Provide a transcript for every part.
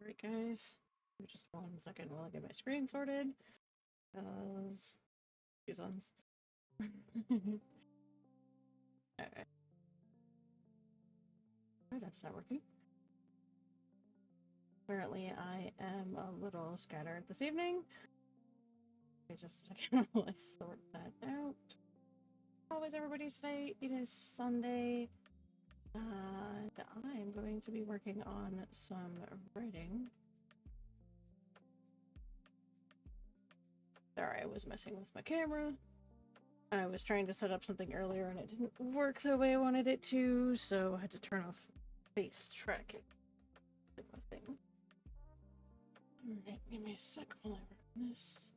Alright, guys. Just 1 second while I get my screen sorted. Because reasons. Alright. Oh, that's not working. Apparently, I am a little scattered this evening. Give me just a second while I sort that out. How is everybody today? It is Sunday. I'm going to be working on some writing. Sorry, I was messing with my camera. I was trying to set up something earlier and it didn't work the way I wanted it to, so I had to turn off face tracking. Thing. Alright, give me a sec while I work on this.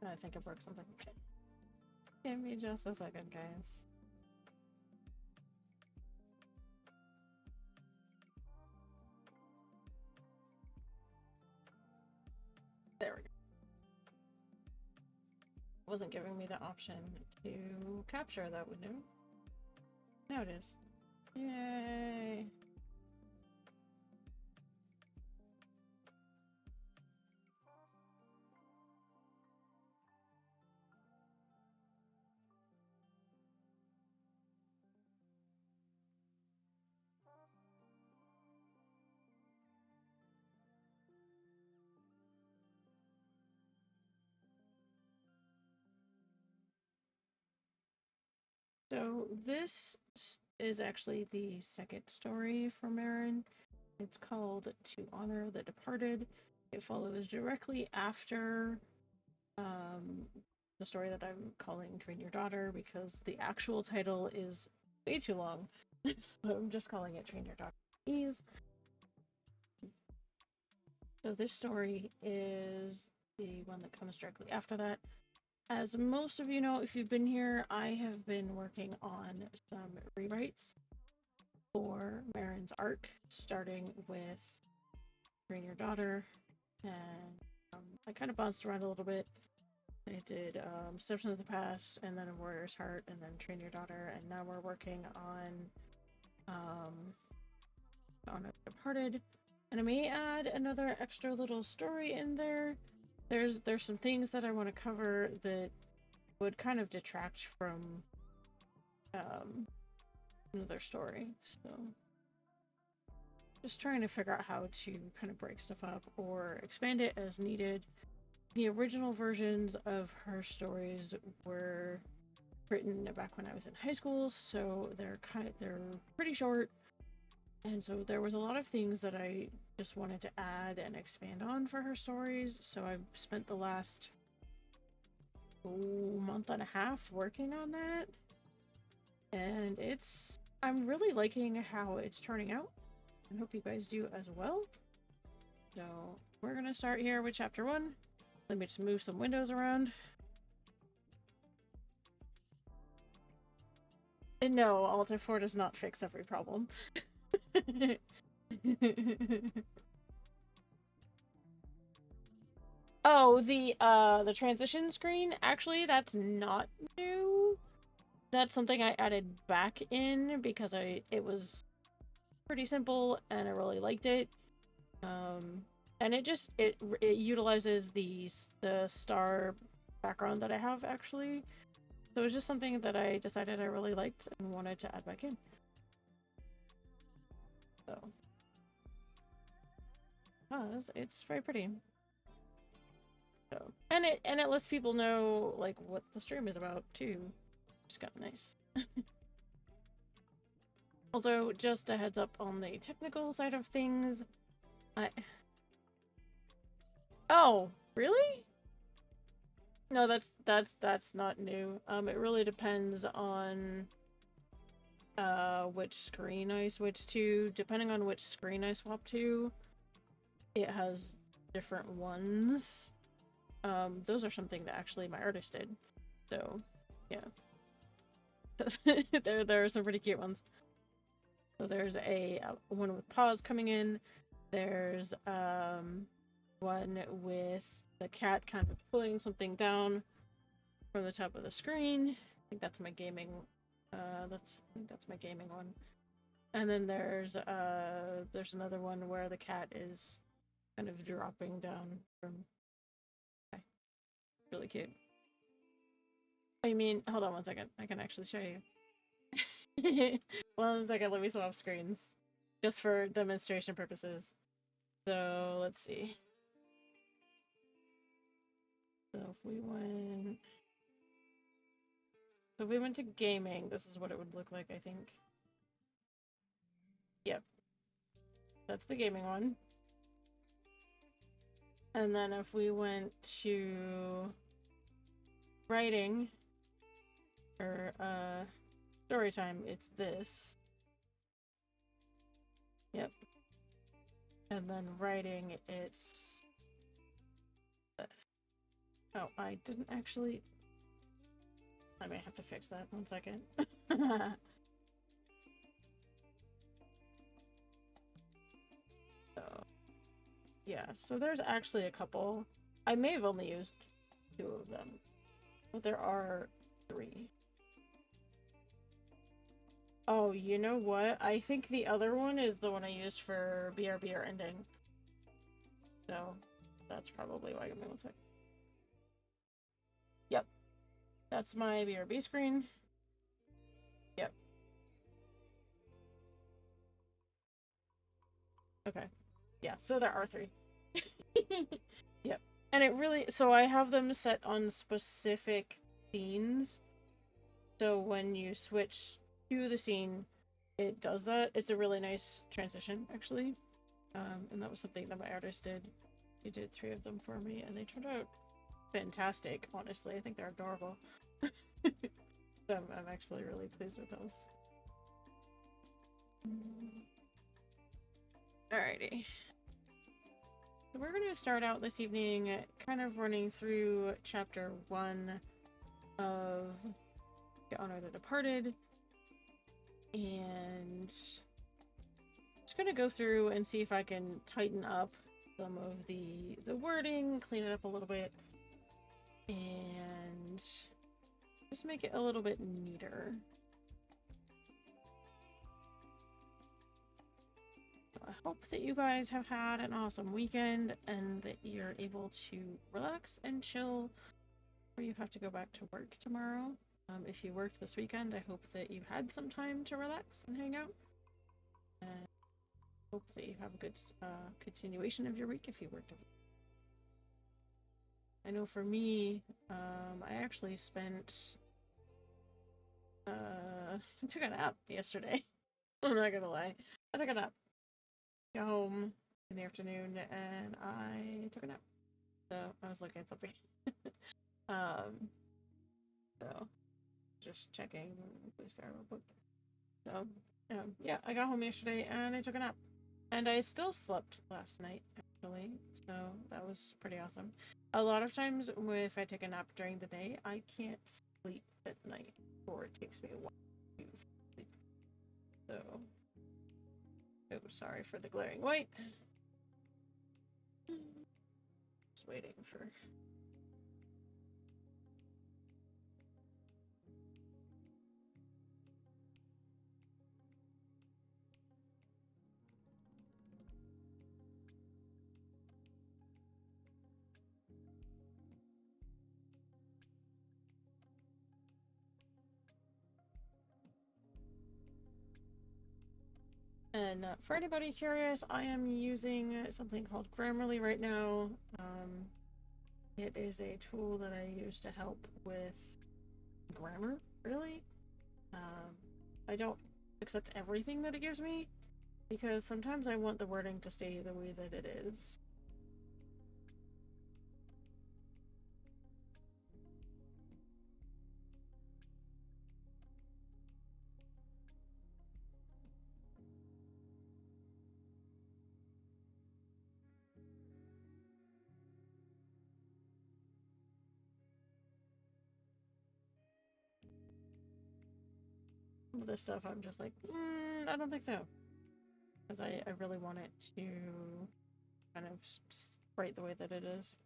I think I broke something. Give me just a second, guys. There we go. It wasn't giving me the option to capture that window. Now it is. Yay! So this is actually the second story from Marin. It's called To Honor the Departed. It follows directly after the story that I'm calling Train Your Daughter because the actual title is way too long. So I'm just calling it Train Your Daughter. Please. So this story is the one that comes directly after that. As most of you know, if you've been here, I have been working on some rewrites for Marin's arc, starting with Train Your Daughter, and I kind of bounced around a little bit. I did Steps into the Past, and then A Warrior's Heart, and then Train Your Daughter, and now we're working on a Departed, and I may add another extra little story in there. There's some things that I want to cover that would kind of detract from another story, so just trying to figure out how to kind of break stuff up or expand it as needed. The original versions of her stories were written back when I was in high school, so they're pretty short, and so there was a lot of things that I just wanted to add and expand on for her stories. So I spent the last month and a half working on that, and I'm really liking how it's turning out. I hope you guys do as well. So we're gonna start here with chapter 1. Let me just move some windows around. And no, Alt F4 does not fix every problem. Oh, the transition screen, actually that's not new. That's something I added back in because it was pretty simple and I really liked it. And it utilizes the star background that I have, actually. So it was just something that I decided I really liked and wanted to add back in. So, it's very pretty. So, and it lets people know like what the stream is about too. Just got nice. Also, just a heads up on the technical side of things. Oh, really? No, that's not new. It really depends on which screen I switch to. Depending on which screen I swap to, it has different ones. Those are something that actually my artist did. So, yeah. there are some pretty cute ones. So there's a one with paws coming in. There's one with the cat kind of pulling something down from the top of the screen. I think that's my gaming. I think that's my gaming one. And then there's another one where the cat is kind of dropping down from. Okay. Really cute. Oh, you mean? Hold on one second. I can actually show you. 1 second. Let me swap screens, just for demonstration purposes. So let's see. So if we went to gaming, this is what it would look like, I think. Yep. That's the gaming one. And then if we went to writing, or story time, it's this. Yep. And then writing, it's this. Oh, I didn't actually... I may have to fix that. 1 second. So, yeah, so there's actually a couple. I may have only used 2 of them, but there are 3. Oh, you know what? I think the other one is the one I used for BRB ending. So, that's probably why. Give me 1 sec. Yep. That's my BRB screen. Yep. Okay. Yeah, so there are 3. Yep. And it really... So I have them set on specific scenes. So when you switch to the scene, it does that. It's a really nice transition, actually. And that was something that my artist did. He did 3 of them for me, and they turned out fantastic, honestly. I think they're adorable. So I'm actually really pleased with those. Alrighty. So we're going to start out this evening kind of running through chapter 1 of To Honor the Departed. And just going to go through and see if I can tighten up some of the wording, clean it up a little bit, and just make it a little bit neater. I hope that you guys have had an awesome weekend and that you're able to relax and chill before you have to go back to work tomorrow. If you worked this weekend, I hope that you had some time to relax and hang out. And hope that you have a good continuation of your week if you worked. I know for me, I actually spent... I took a nap yesterday. I'm not gonna lie. I took a nap. Got home in the afternoon and I took a nap. So I was looking at something. So just checking this guy real quick. So yeah, I got home yesterday and I took a nap. And I still slept last night, actually. So that was pretty awesome. A lot of times if I take a nap during the day, I can't sleep at night, or it takes me a while to sleep. So, oh, sorry for the glaring white. Just waiting for... And for anybody curious, I am using something called Grammarly right now. It is a tool that I use to help with grammar, really. I don't accept everything that it gives me, because sometimes I want the wording to stay the way that it is. Some of this stuff I'm just like, I don't think so. Because I really want it to kind of write the way that it is.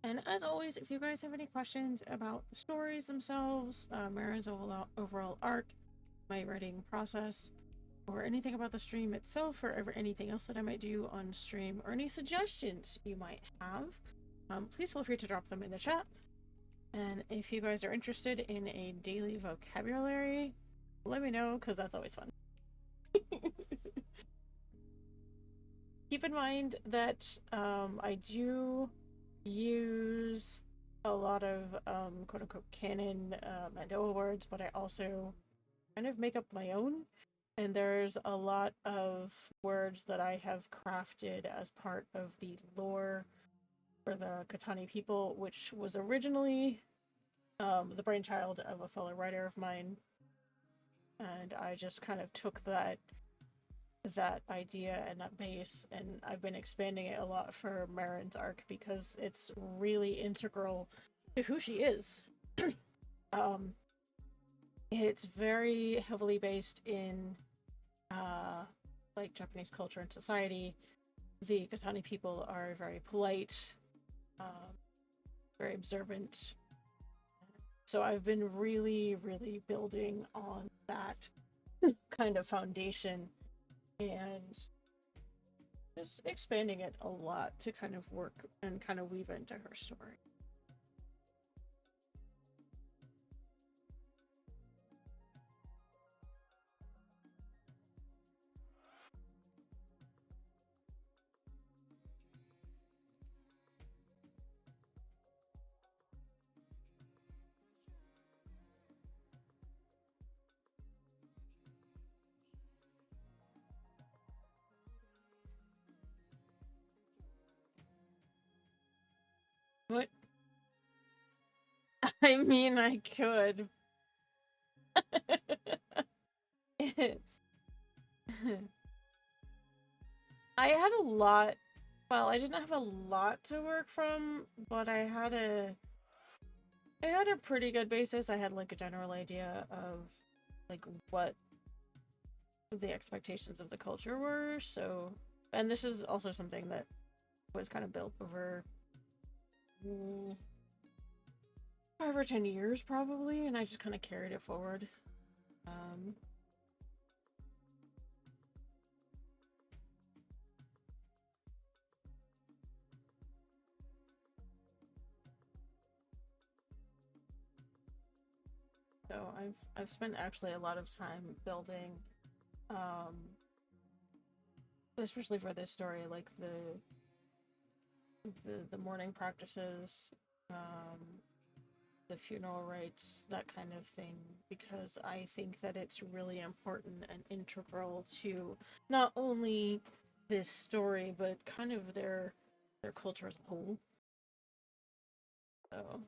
And as always, if you guys have any questions about the stories themselves, Marin's overall arc, my writing process, or anything about the stream itself, or ever anything else that I might do on stream, or any suggestions you might have, please feel free to drop them in the chat. And if you guys are interested in a daily vocabulary, let me know, because that's always fun. Keep in mind that I do use a lot of quote-unquote canon Mandoa words, but I also kind of make up my own. And there's a lot of words that I have crafted as part of the lore for the Katani people, which was originally the brainchild of a fellow writer of mine. And I just kind of took that idea and that base, and I've been expanding it a lot for Marin's arc because it's really integral to who she is. It's very heavily based in like Japanese culture and society. The Katani people are very polite, very observant. So I've been really, really building on that kind of foundation and just expanding it a lot to kind of work and kind of weave into her story. But I mean, I could. It's I had a lot. Well, I didn't have a lot to work from, but I had a pretty good basis. I had like a general idea of like what the expectations of the culture were. So, and this is also something that was kind of built over 5 or 10 years probably, and I just kind of carried it forward. So I've spent actually a lot of time building, especially for this story, like the mourning practices, the funeral rites, that kind of thing, because I think that it's really important and integral to not only this story but kind of their culture as a whole. So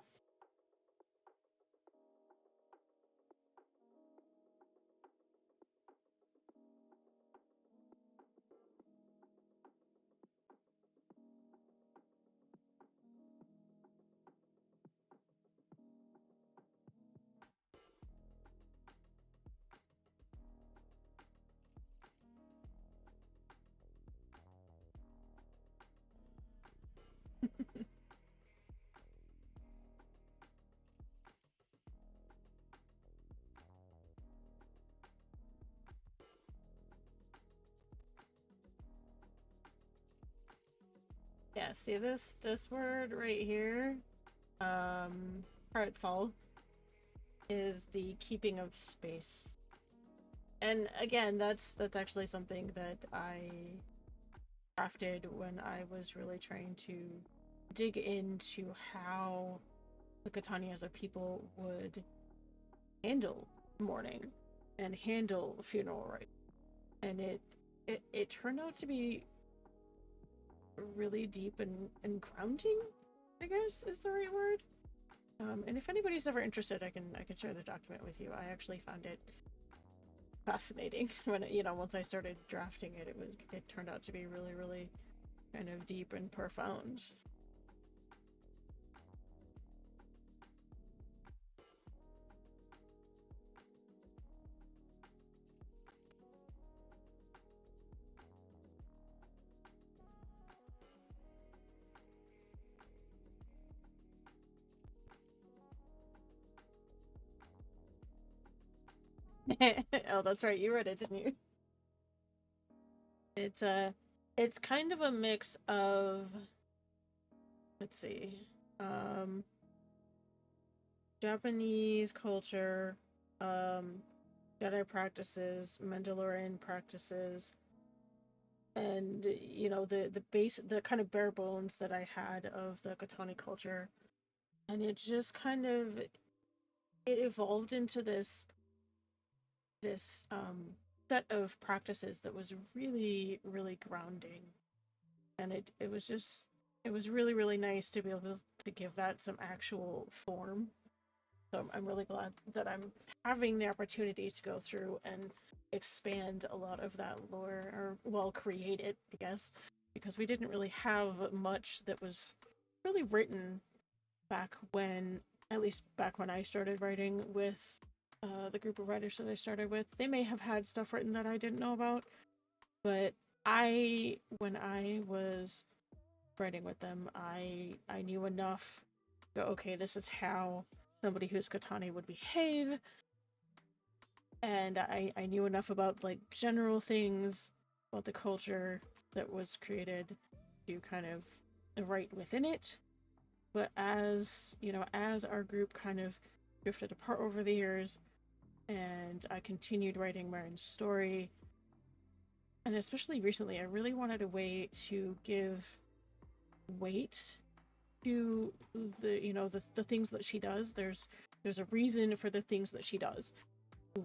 Yeah, see this word right here? Partsol is the keeping of space. And again, that's actually something that I crafted when I was really trying to dig into how the Katani as a people would handle mourning and handle funeral rites. And it turned out to be really deep and grounding, I guess is the right word. And if anybody's ever interested, I can share the document with you. I actually found it fascinating when once I started drafting it, it turned out to be really kind of deep and profound. Oh, that's right, you read it, didn't you? It's kind of a mix of, let's see, Japanese culture, Jedi practices, Mandalorian practices, and the base, the kind of bare bones that I had of the Katani culture, and it just kind of it evolved into this set of practices that was really grounding, and it was really nice to be able to give that some actual form. So I'm really glad that I'm having the opportunity to go through and expand a lot of that lore, or well, create it, I guess, because we didn't really have much that was really written back when, at least back when I started writing with the group of writers that I started with. They may have had stuff written that I didn't know about, but when I was writing with them, I knew enough. Go, okay, this is how somebody who's Katani would behave, and I knew enough about like general things about the culture that was created to kind of write within it. But as as our group kind of drifted apart over the years, and I continued writing my own story, and especially recently, I really wanted a way to give weight to the things that she does. There's a reason for the things that she does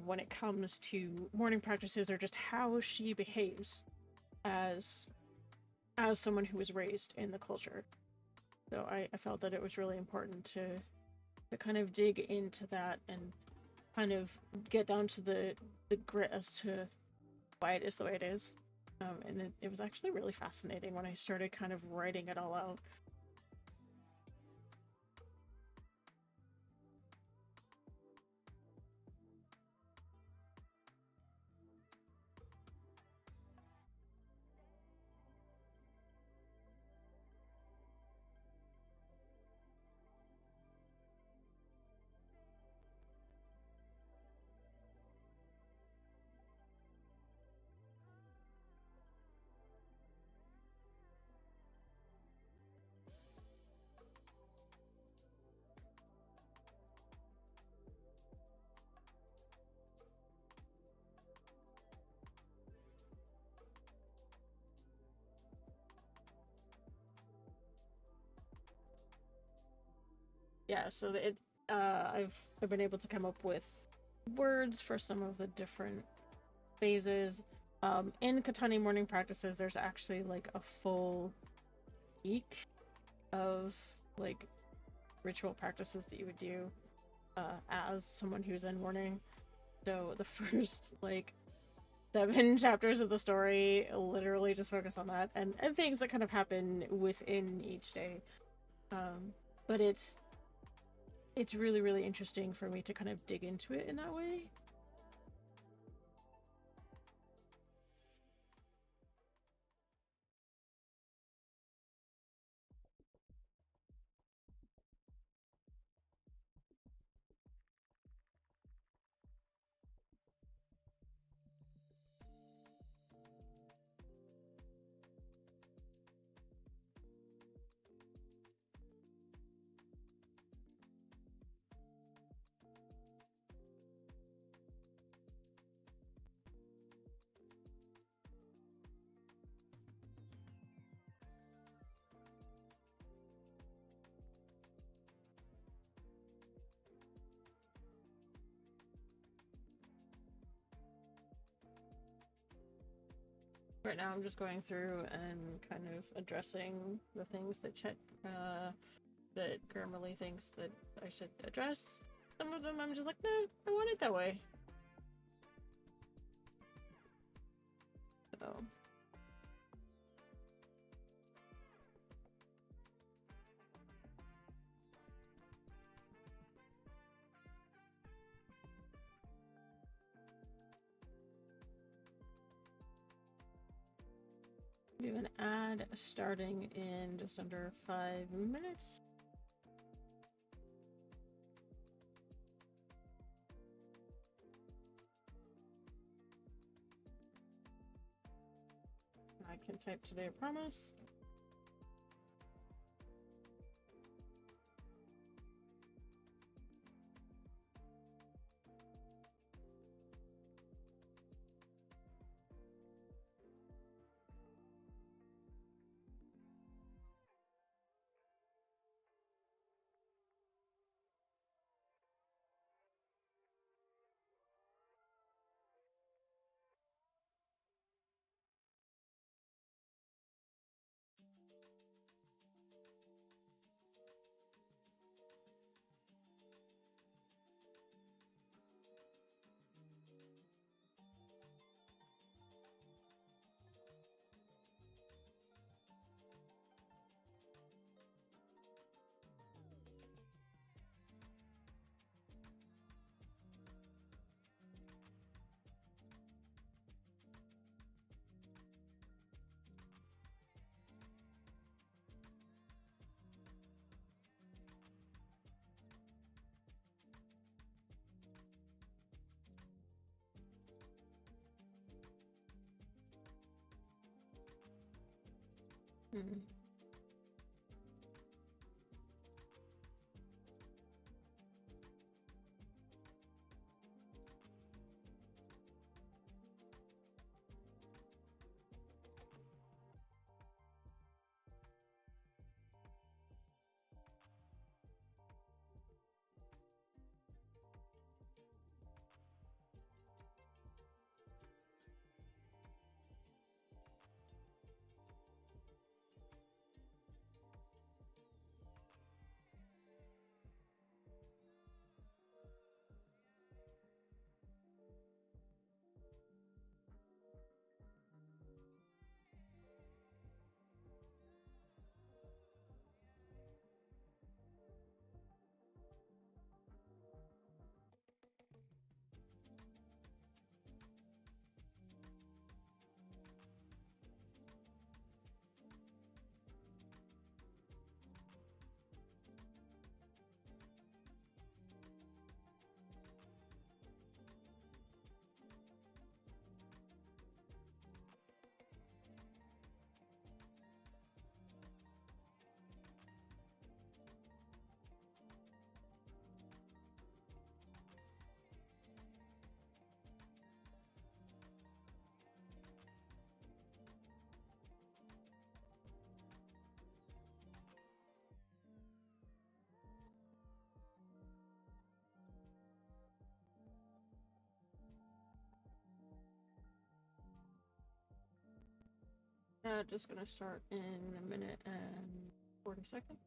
when it comes to mourning practices, or just how she behaves as someone who was raised in the culture. So I felt that it was really important to kind of dig into that and kind of get down to the grit as to why it is the way it is. And it was actually really fascinating when I started kind of writing it all out. Yeah, so I've been able to come up with words for some of the different phases. In Katani morning practices, there's actually like a full week of like ritual practices that you would do as someone who's in mourning. So the first like 7 chapters of the story literally just focus on that, and things that kind of happen within each day. But it's really interesting for me to kind of dig into it in that way. Right now I'm just going through and kind of addressing the things that Chet, that Grammarly thinks that I should address. Some of them I'm just like, nah, I want it that way. So... we have an ad starting in just under 5 minutes. I can type today, I promise. Hmm. Just gonna start in a minute and 40 seconds.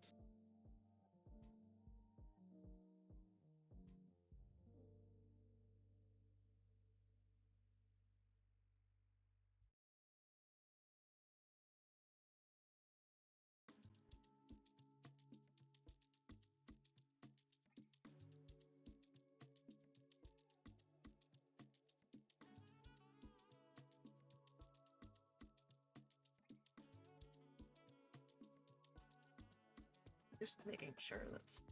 Just making sure that's...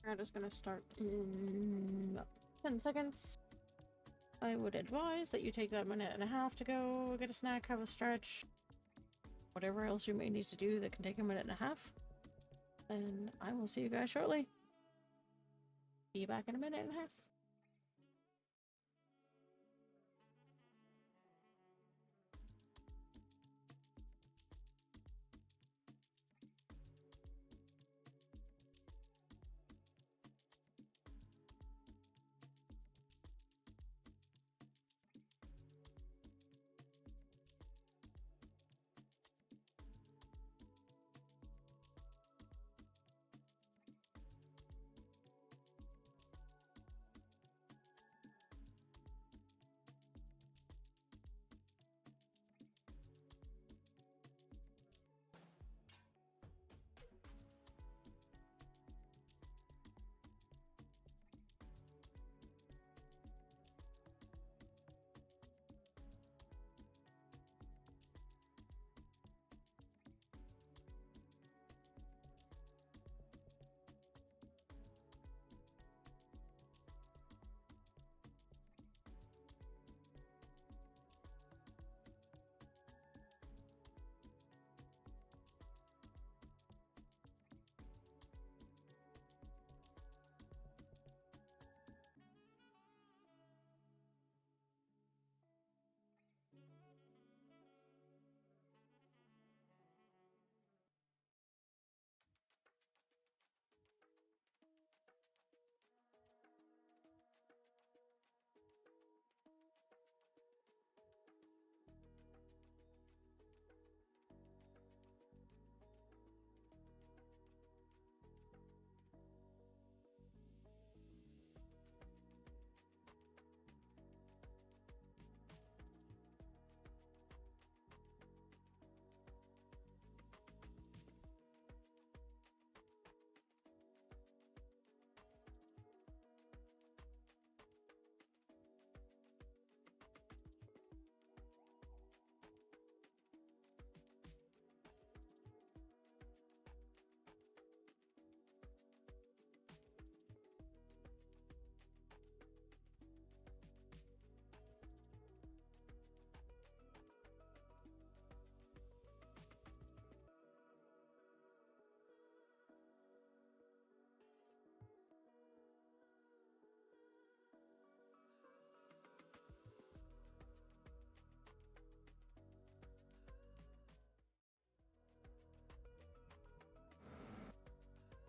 We're just gonna start in about 10 seconds. I would advise that you take that minute and a half to go get a snack, have a stretch, whatever else you may need to do that can take a minute and a half. And I will see you guys shortly. Be back in a minute and a half.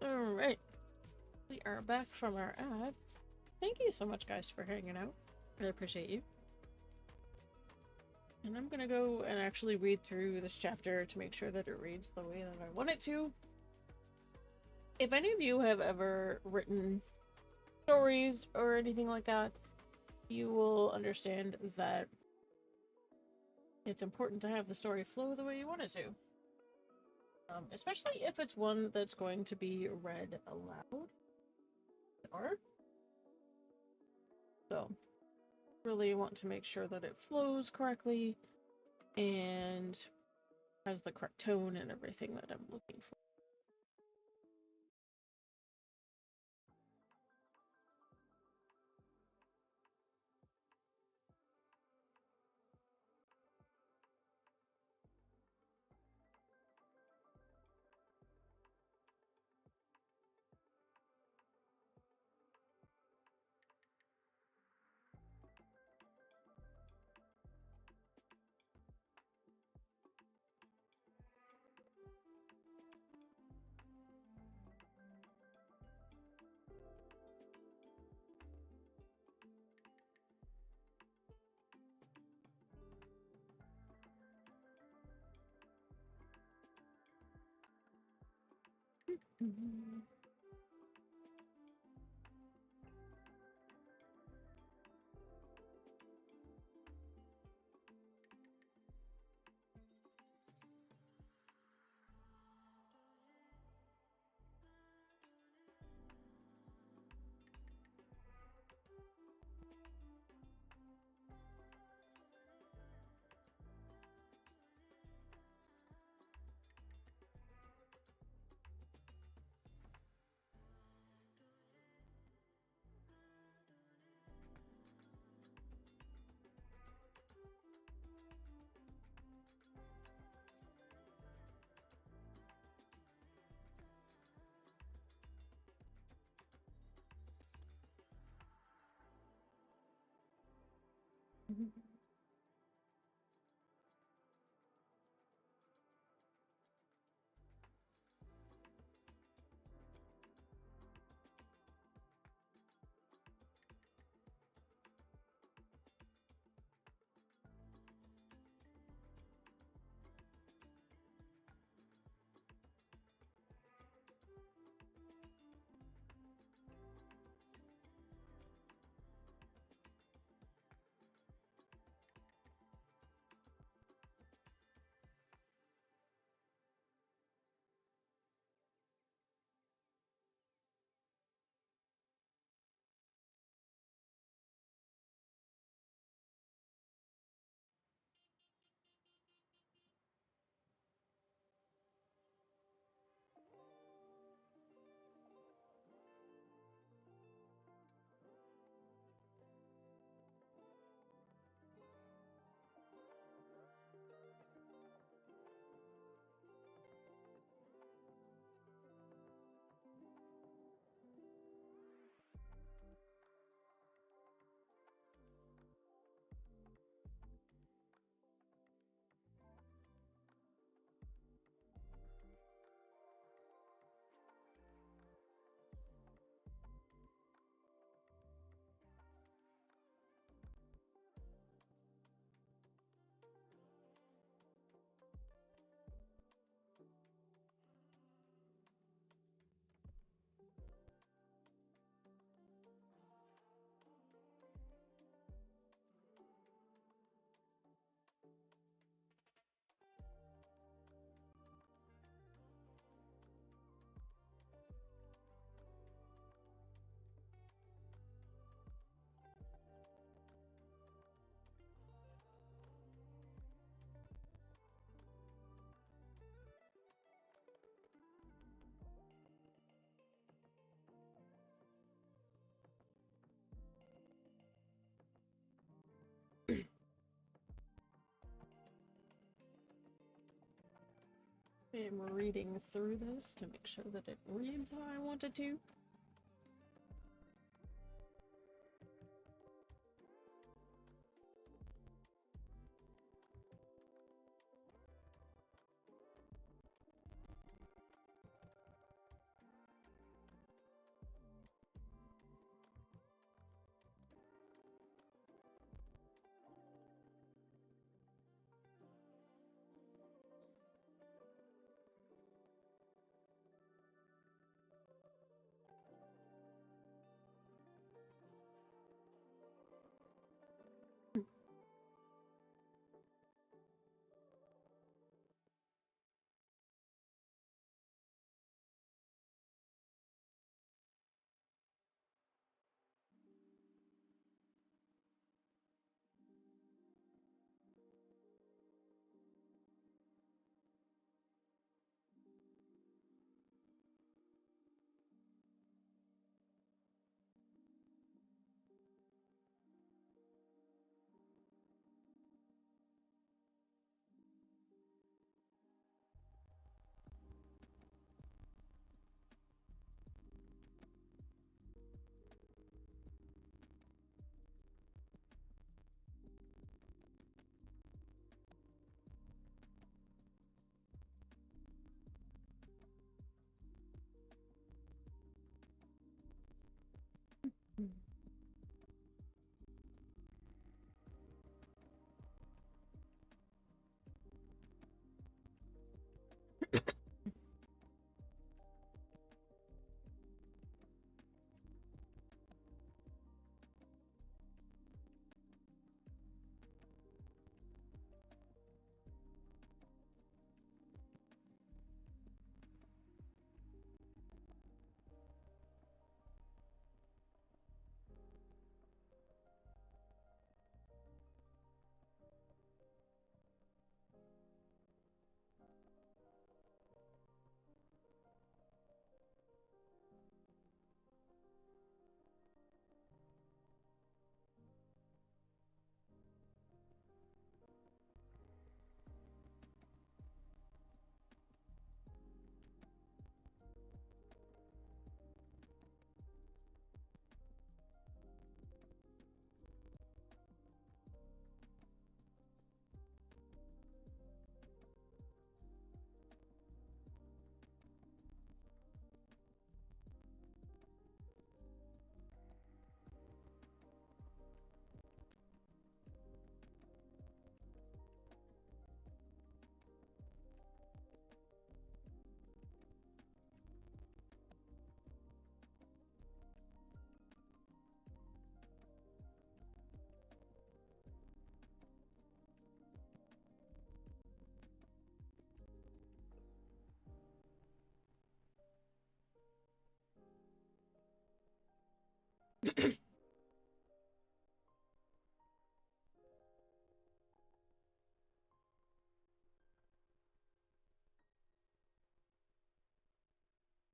Alright. We are back from our ad. Thank you so much, guys, for hanging out. I appreciate you. And I'm gonna go and actually read through this chapter to make sure that it reads the way that I want it to. If any of you have ever written stories or anything like that, you will understand that it's important to have the story flow the way you want it to. Especially if it's one that's going to be read aloud. So, really want to make sure that it flows correctly and has the correct tone and everything that I'm looking for. I'm reading through this to make sure that it reads how I want it to.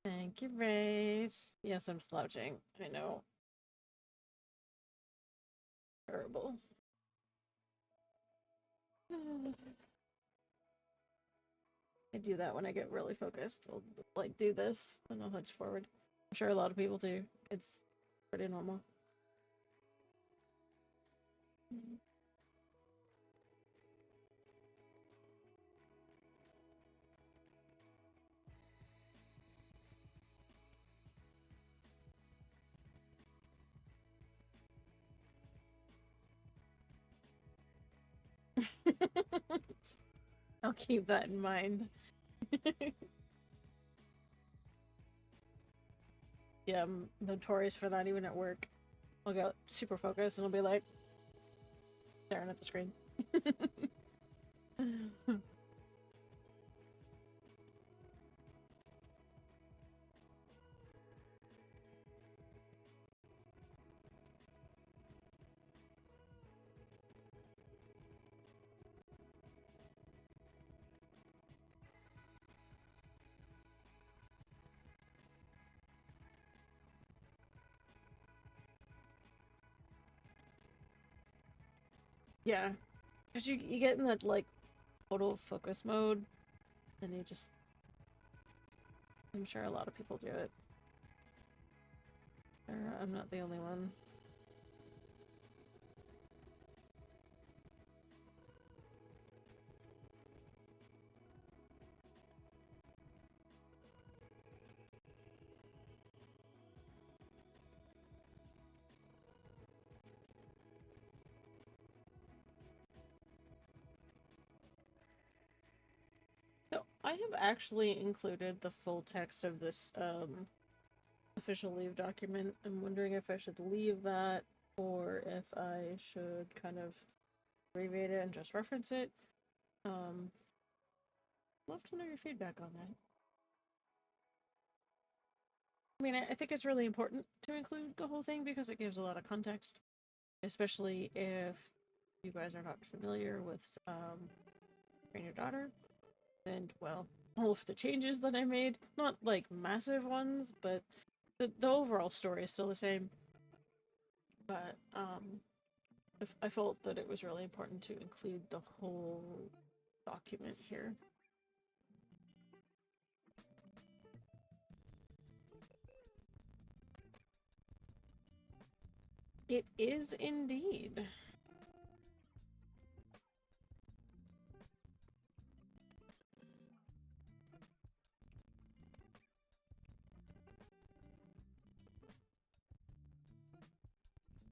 Thank you, Wraith. Yes, I'm slouching. I know. Terrible. I do that when I get really focused. I'll like do this and I'll hunch forward. I'm sure a lot of people do. It's pretty normal. I'll keep that in mind. Yeah, I'm notorious for that even at work. I'll get super focused and I'll be like staring at the screen. Yeah, because you get in that like total focus mode and you just, I'm sure a lot of people do it. I'm not the only one. So I have actually included the full text of this official leave document. I'm wondering if I should leave that or if I should kind of abbreviate it and just reference it. Love to know your feedback on that. I mean, I think it's really important to include the whole thing because it gives a lot of context, especially if you guys are not familiar with Train Your Daughter. And, well, all of the changes that I made. Not, like, massive ones, but the overall story is still the same. But, I felt that it was really important to include the whole document here. It is indeed.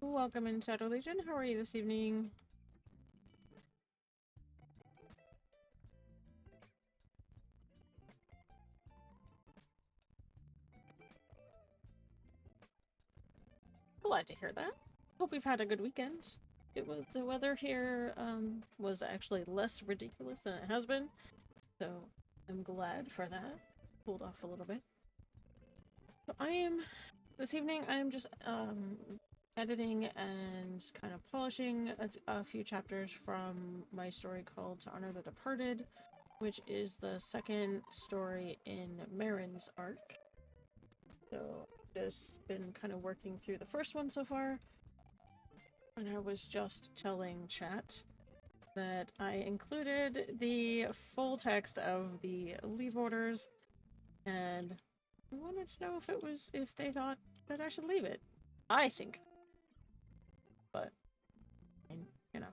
Welcome in, Shadow Legion. How are you this evening? Glad to hear that. Hope we've had a good weekend. The weather here was actually less ridiculous than it has been, so I'm glad for that. Cooled off a little bit. So this evening I am just editing and kind of polishing a few chapters from my story called To Honor the Departed, which is the second story in Marin's arc. So just been kind of working through the first one so far. And I was just telling chat that I included the full text of the leave orders, and I wanted to know if they thought that I should leave it. I think, but you know,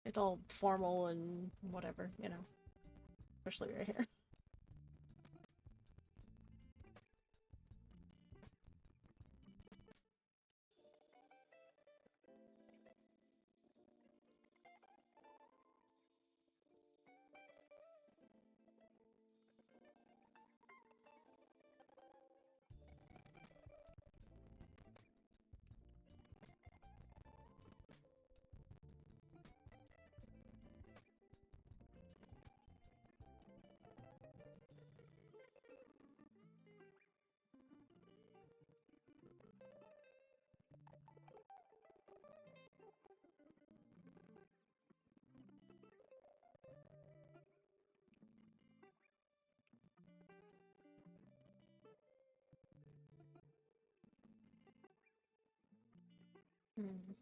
it's all formal and whatever, you know, especially right here. Mm.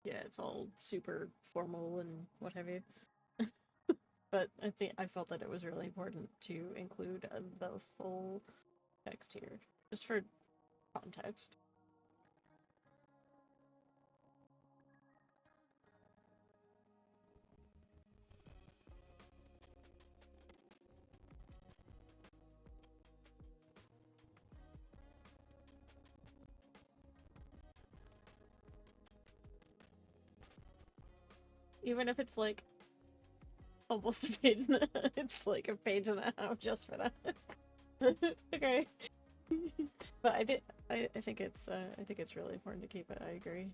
Yeah, it's all super formal and what have you. But I felt that it was really important to include the full text here, just for context. Even if it's like almost a page and it's like a page and a half just for that. Okay. But I think it's really important to keep it. I agree.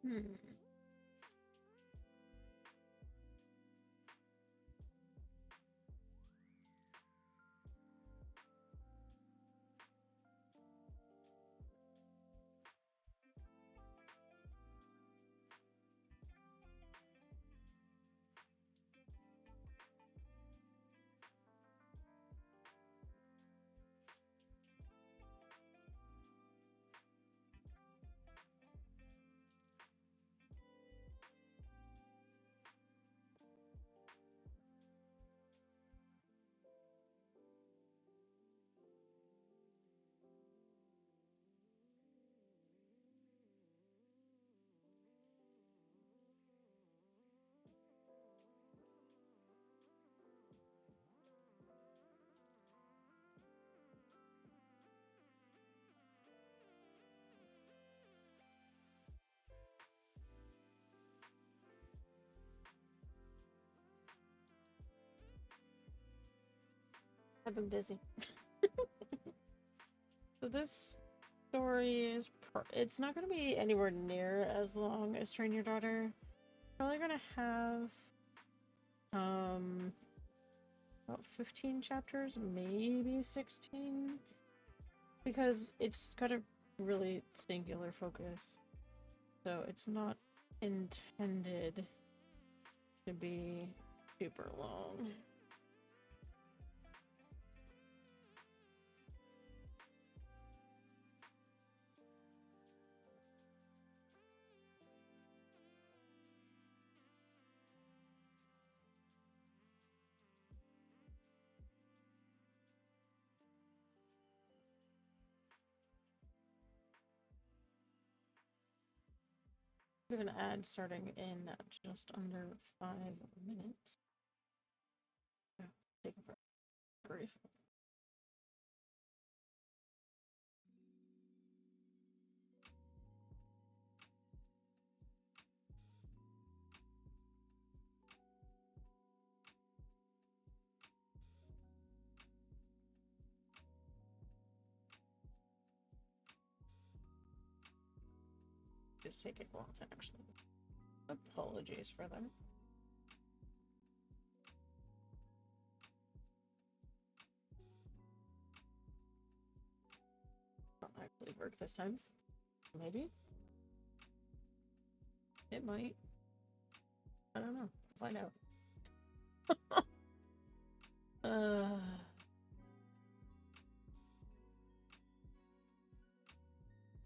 Hmm. I've been busy. So this story is it's not going to be anywhere near as long as Train Your Daughter. Probably going to have about 15 chapters, maybe 16, because it's got a really singular focus. So it's not intended to be super long. We have an ad starting in just under 5 minutes. Oh, taking for grief. Just taking a long time, actually. Apologies for that. Not actually work this time. Maybe. It might. I don't know. Find out.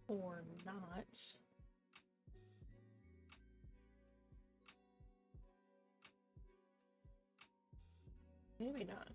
Or not. Maybe not.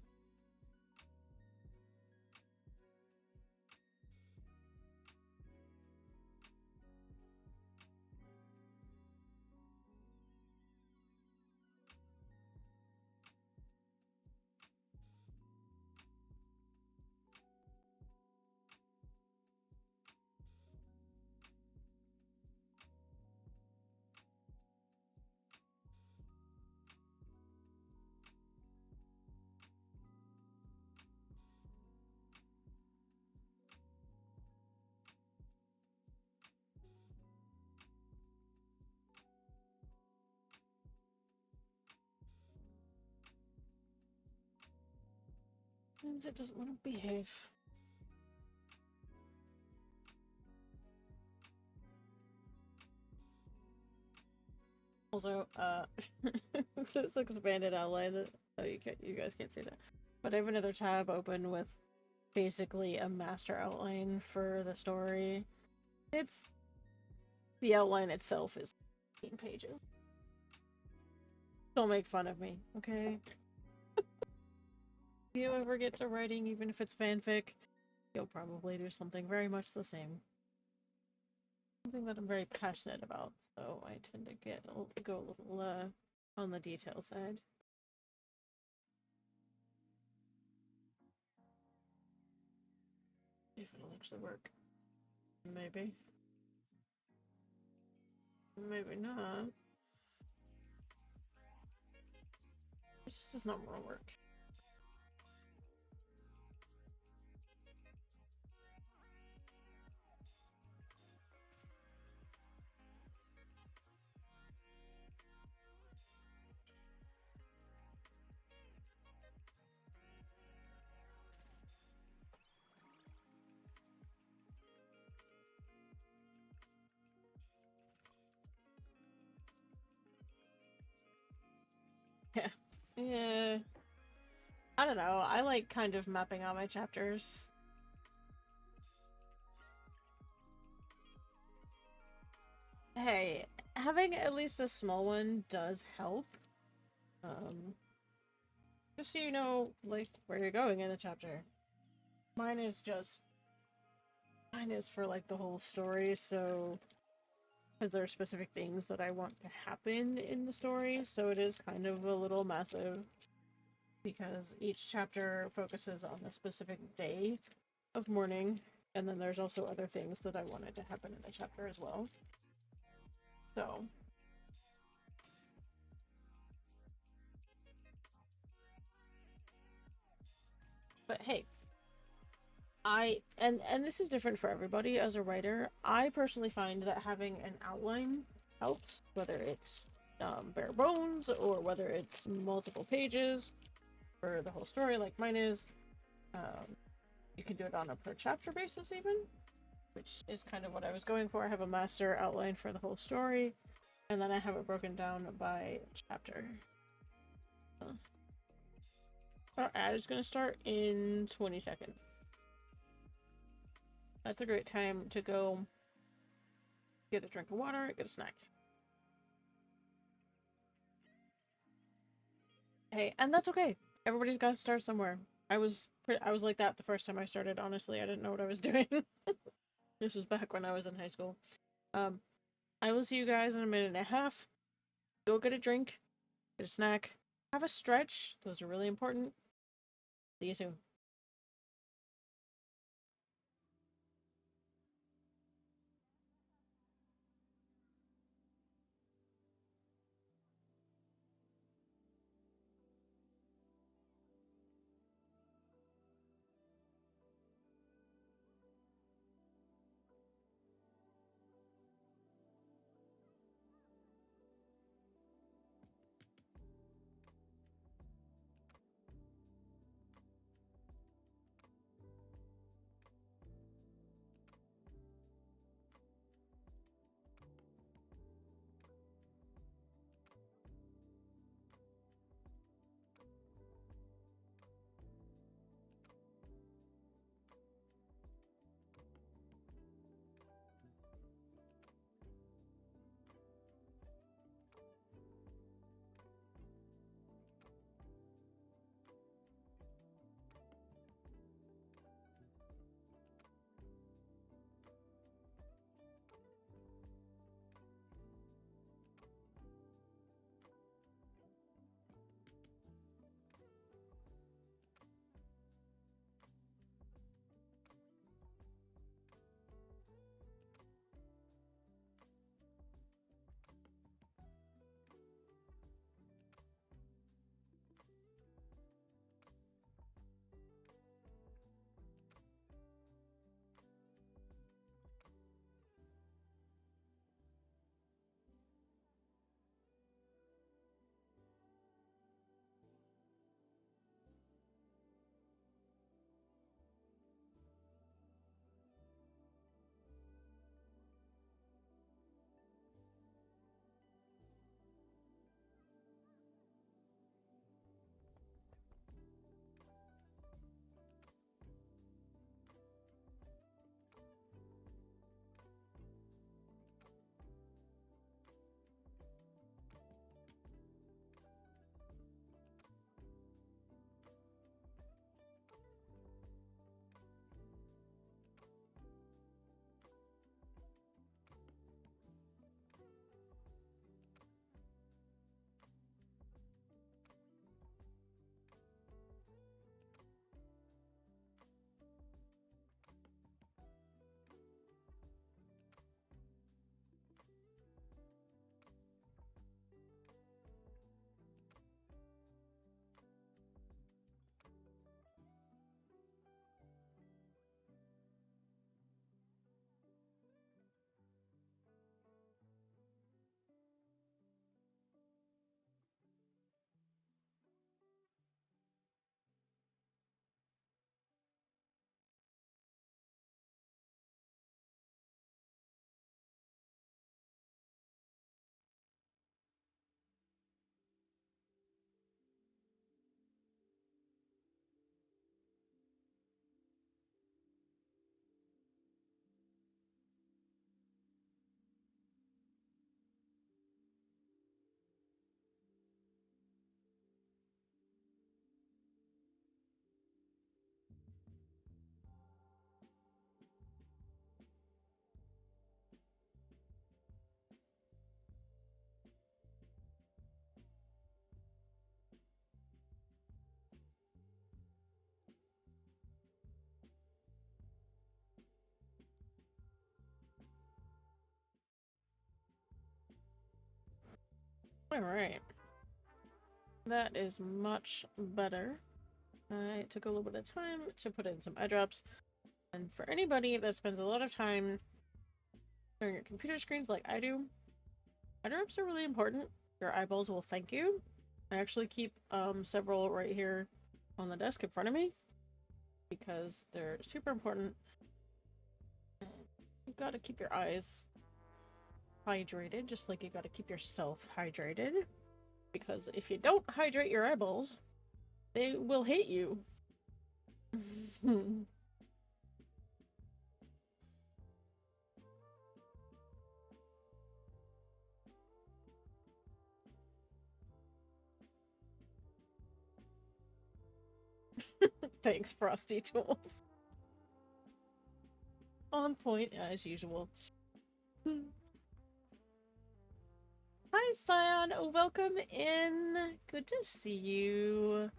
Means it doesn't want to behave. Also, this expanded outline that you guys can't see that, but I have another tab open with basically a master outline for the story. It's the outline itself is 18 pages. Don't make fun of me, okay? If you ever get to writing, even if it's fanfic, you'll probably do something very much the same. Something that I'm very passionate about, so I tend to go a little on the detail side. If it'll actually work. Maybe. Maybe not. It just does not want to work. Yeah. I don't know. I like kind of mapping out my chapters. Hey, having at least a small one does help. Um, just so you know, like, where you're going in the chapter. Mine is just... Mine is for, like, the whole story, so... Because there are specific things that I want to happen in the story, so it is kind of a little massive. Because each chapter focuses on a specific day of mourning, and then there's also other things that I wanted to happen in the chapter as well. So... But hey, and this is different for everybody as a writer. I personally find that having an outline helps, whether it's bare bones or whether it's multiple pages for the whole story, like mine is. You can do it on a per chapter basis, even, which is kind of what I was going for. I have a master outline for the whole story, and then I have it broken down by chapter. Our ad is going to start in 20 seconds. That's a great time to go get a drink of water, get a snack. Hey, and that's okay. Everybody's got to start somewhere. I was like that the first time I started, honestly. I didn't know what I was doing. This was back when I was in high school. I will see you guys in a minute and a half. Go get a drink, get a snack, have a stretch. Those are really important. See you soon. Alright. That is much better. I took a little bit of time to put in some eye drops. And for anybody that spends a lot of time staring at computer screens like I do, eye drops are really important. Your eyeballs will thank you. I actually keep several right here on the desk in front of me because they're super important. And you've got to keep your eyes hydrated, just like you got to keep yourself hydrated. Because if you don't hydrate your eyeballs, they will hate you. Thanks, Frosty Tools. On point as usual. Hi, Scion. Welcome in. Good to see you.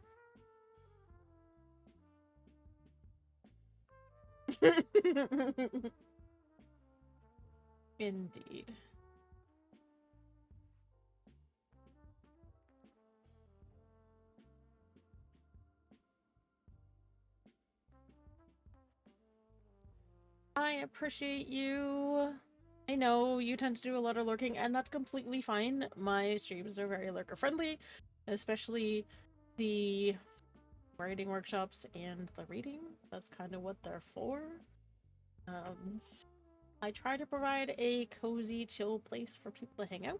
Indeed. I appreciate you. I know you tend to do a lot of lurking, and that's completely fine. My streams are very lurker friendly, especially the writing workshops and the reading. That's kind of what they're for. I try to provide a cozy, chill place for people to hang out.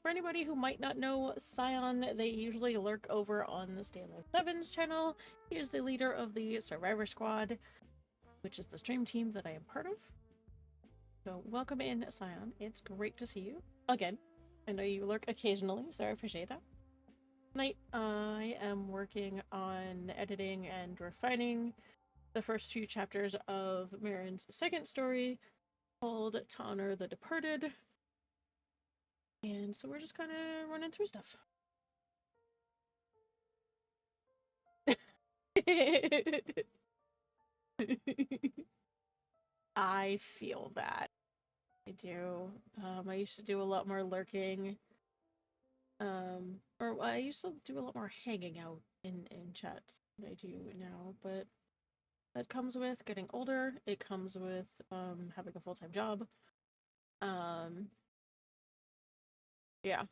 For anybody who might not know Scion, they usually lurk over on the Stanley Sevens channel. He is the leader of the Survivor Squad, which is the stream team that I am part of. So welcome in, Scion. It's great to see you again. I know you lurk occasionally, so I appreciate that. Tonight, I am working on editing and refining the first few chapters of Marin's second story, called To Honor the Departed. And so we're just kind of running through stuff. I feel that. I do. I used to do a lot more lurking. Or I used to do a lot more hanging out in chats than I do now, but that comes with getting older. It comes with having a full-time job. Yeah. It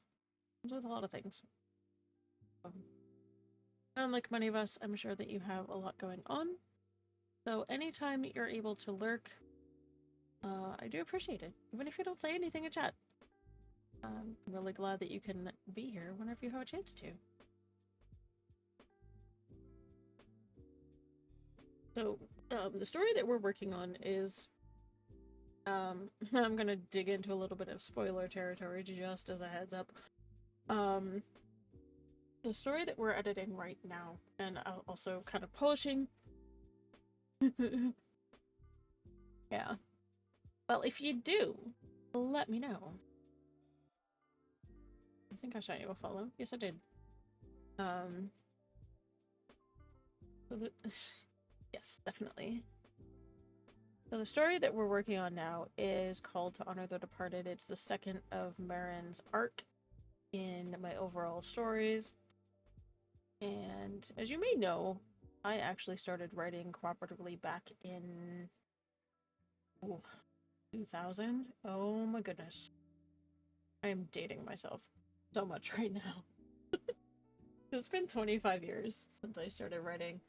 comes with a lot of things. Unlike many of us, I'm sure that you have a lot going on. So anytime you're able to lurk, I do appreciate it. Even if you don't say anything in chat. I'm really glad that you can be here whenever you have a chance to. So, the story that we're working on is, I'm gonna dig into a little bit of spoiler territory just as a heads up. The story that we're editing right now, and also kind of polishing. Yeah. Well, if you do, let me know. I think I shot you a follow. Yes, I did. So yes, definitely. So the story that we're working on now is called To Honor the Departed. It's the second of Marin's arc in my overall stories. And as you may know, I actually started writing cooperatively back in 2000. Oh my goodness. I am dating myself so much right now. It's been 25 years since I started writing.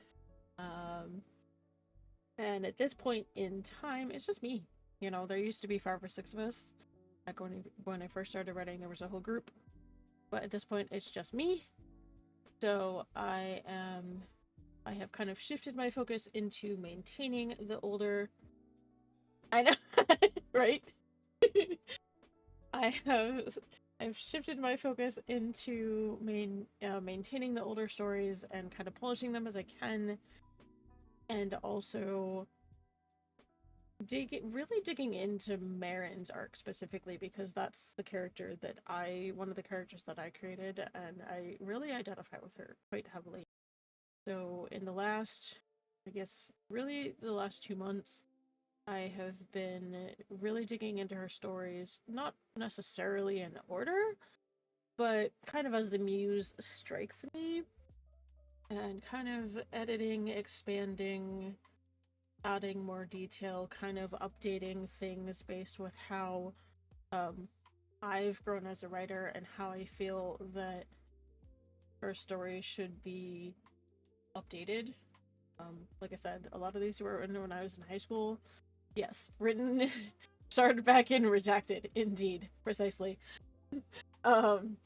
And at this point in time, it's just me. You know, there used to be 5 or 6 of us. Back when I first started writing, there was a whole group. But at this point, it's just me. So I have kind of shifted my focus into maintaining the older... I know, right? I've shifted my focus into maintaining the older stories and kind of polishing them as I can, and also really digging into Marin's arc specifically, because that's the character that one of the characters that I created, and I really identify with her quite heavily. So in the last, I guess, really the last 2 months, I have been really digging into her stories, not necessarily in order, but kind of as the muse strikes me, and kind of editing, expanding, adding more detail, kind of updating things based with how um, I've grown as a writer and how I feel that her story should be updated. Like I said, a lot of these were written when I was in high school. Yes, written, started back in redacted, indeed, precisely. Um,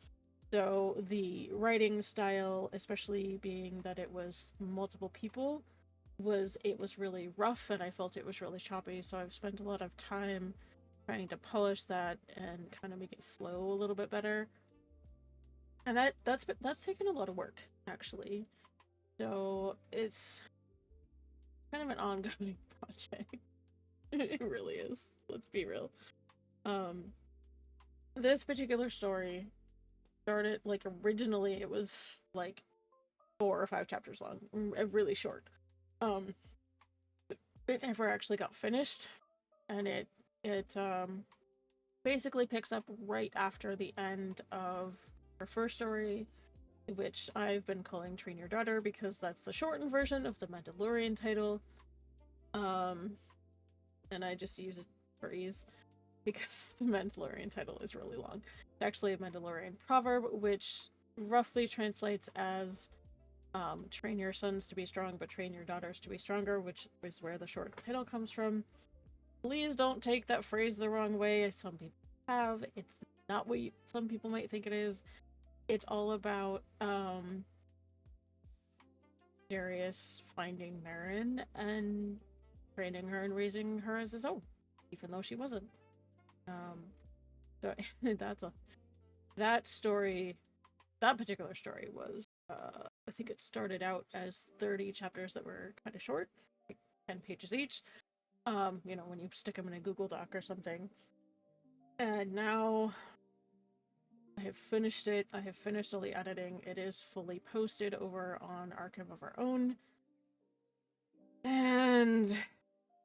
so the writing style, especially being that it was multiple people, it was really rough, and I felt it was really choppy. So I've spent a lot of time trying to polish that and kind of make it flow a little bit better. And that's taken a lot of work, actually. So it's kind of an ongoing project. It really is. Let's be real. Um, this particular story started like originally it was like 4 or 5 chapters long, really short. Um, it never actually got finished, and it basically picks up right after the end of her first story, which I've been calling Train Your Daughter because that's the shortened version of the Mandalorian title. Um, and I just use it for ease because the Mandalorian title is really long. It's actually a Mandalorian proverb, which roughly translates as train your sons to be strong, but train your daughters to be stronger, which is where the short title comes from. Please don't take that phrase the wrong way. Some people have. It's not what some people might think it is. It's all about Darius finding Marin and training her and raising her as his own, even though she wasn't. So that's a that story. That particular story was, I think it started out as 30 chapters that were kind of short, like 10 pages each. When you stick them in a Google Doc or something. And now I have finished it. I have finished all the editing. It is fully posted over on Archive of Our Own. And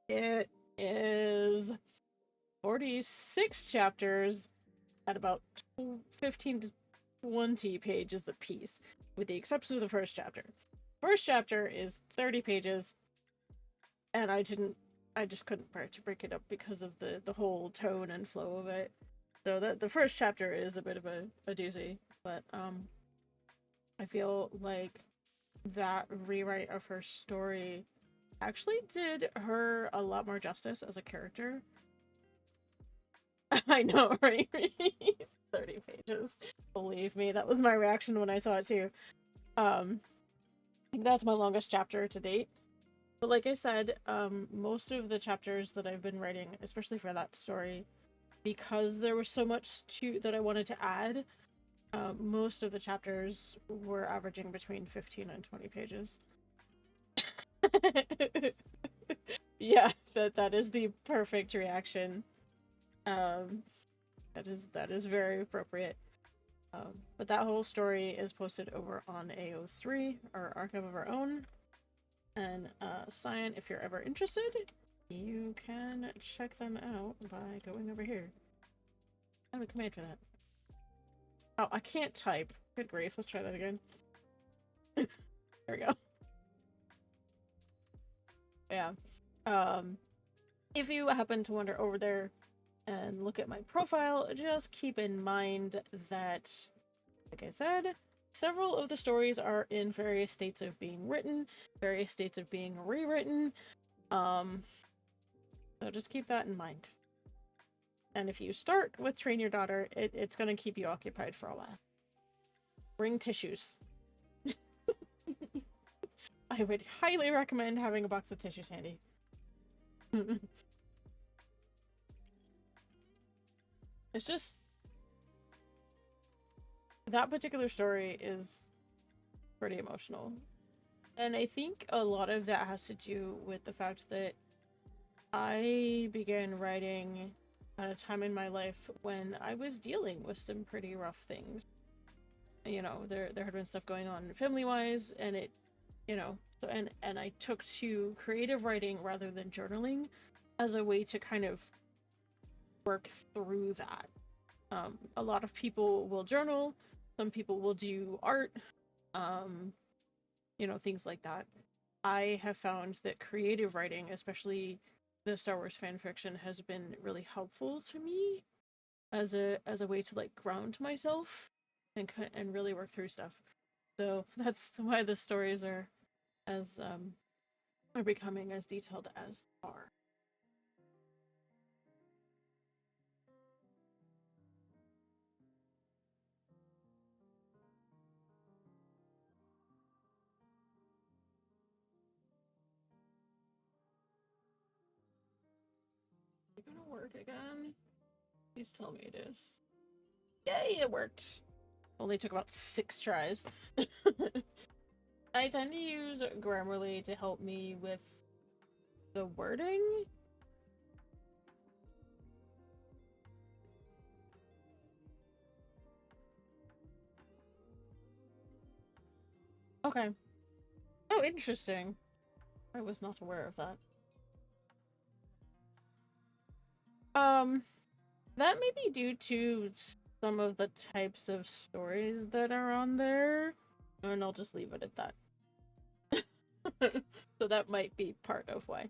it is 46 chapters at about 15 to 20 pages a piece, with the exception of the first chapter. First chapter is 30 pages, and I just couldn't bear to break it up because of the whole tone and flow of it. So the first chapter is a bit of a doozy, but I feel like that rewrite of her story actually did her a lot more justice as a character. I know, right? 30 pages. Believe me, that was my reaction when I saw it too. I think that's my longest chapter to date. But like I said, most of the chapters that I've been writing, especially for that story, because there was so much that I wanted to add, most of the chapters were averaging between 15 and 20 pages. Yeah, that is the perfect reaction. That is very appropriate. But that whole story is posted over on AO3, our Archive of Our Own. And Cyan, if you're ever interested, you can check them out by going over here. I have a command for that. Oh, I can't type. Good grief, let's try that again. There we go. Yeah. If you happen to wander over there and look at my profile, just keep in mind that, like I said, several of the stories are in various states of being written, various states of being rewritten. So just keep that in mind. And if you start with Train Your Daughter, it's going to keep you occupied for a while. Bring tissues. I would highly recommend having a box of tissues handy. It's just... that particular story is pretty emotional. And I think a lot of that has to do with the fact that I began writing at a time in my life when I was dealing with some pretty rough things. There had been stuff going on family-wise, and and I took to creative writing rather than journaling as a way to kind of work through that. A lot of people will journal, some people will do art, things like that. I have found that creative writing, especially the Star Wars fan fiction, has been really helpful to me as a way to like ground myself and really work through stuff. So that's why the stories are becoming as detailed as they are. Is it gonna work again? Please tell me it is. Yay, it worked. Only took about 6 tries. I tend to use Grammarly to help me with the wording. Okay. Oh, interesting. I was not aware of that. That may be due to some of the types of stories that are on there, and I'll just leave it at that. So that might be part of why.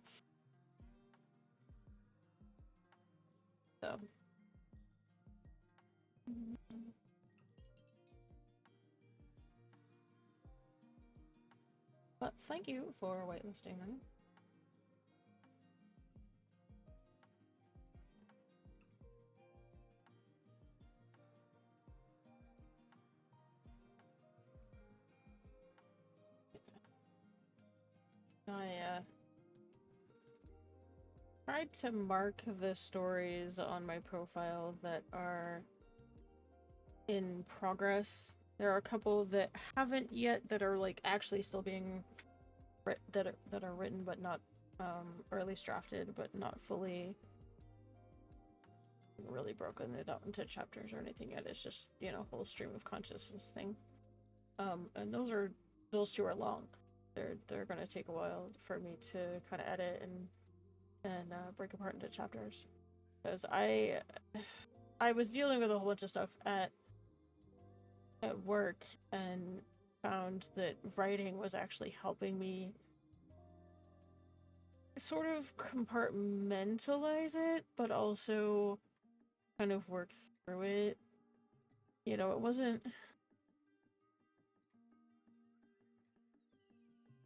So. But thank you for whitelisting that. I tried to mark the stories on my profile that are in progress. There are a couple that haven't yet that are like actually still being that are written but not or at least drafted but not fully really broken it out into chapters or anything yet. It's just, whole stream of consciousness thing. And those two are long. They're gonna take a while for me to kind of edit and break apart into chapters, because I was dealing with a whole bunch of stuff at work and found that writing was actually helping me sort of compartmentalize it, but also kind of work through it. It wasn't.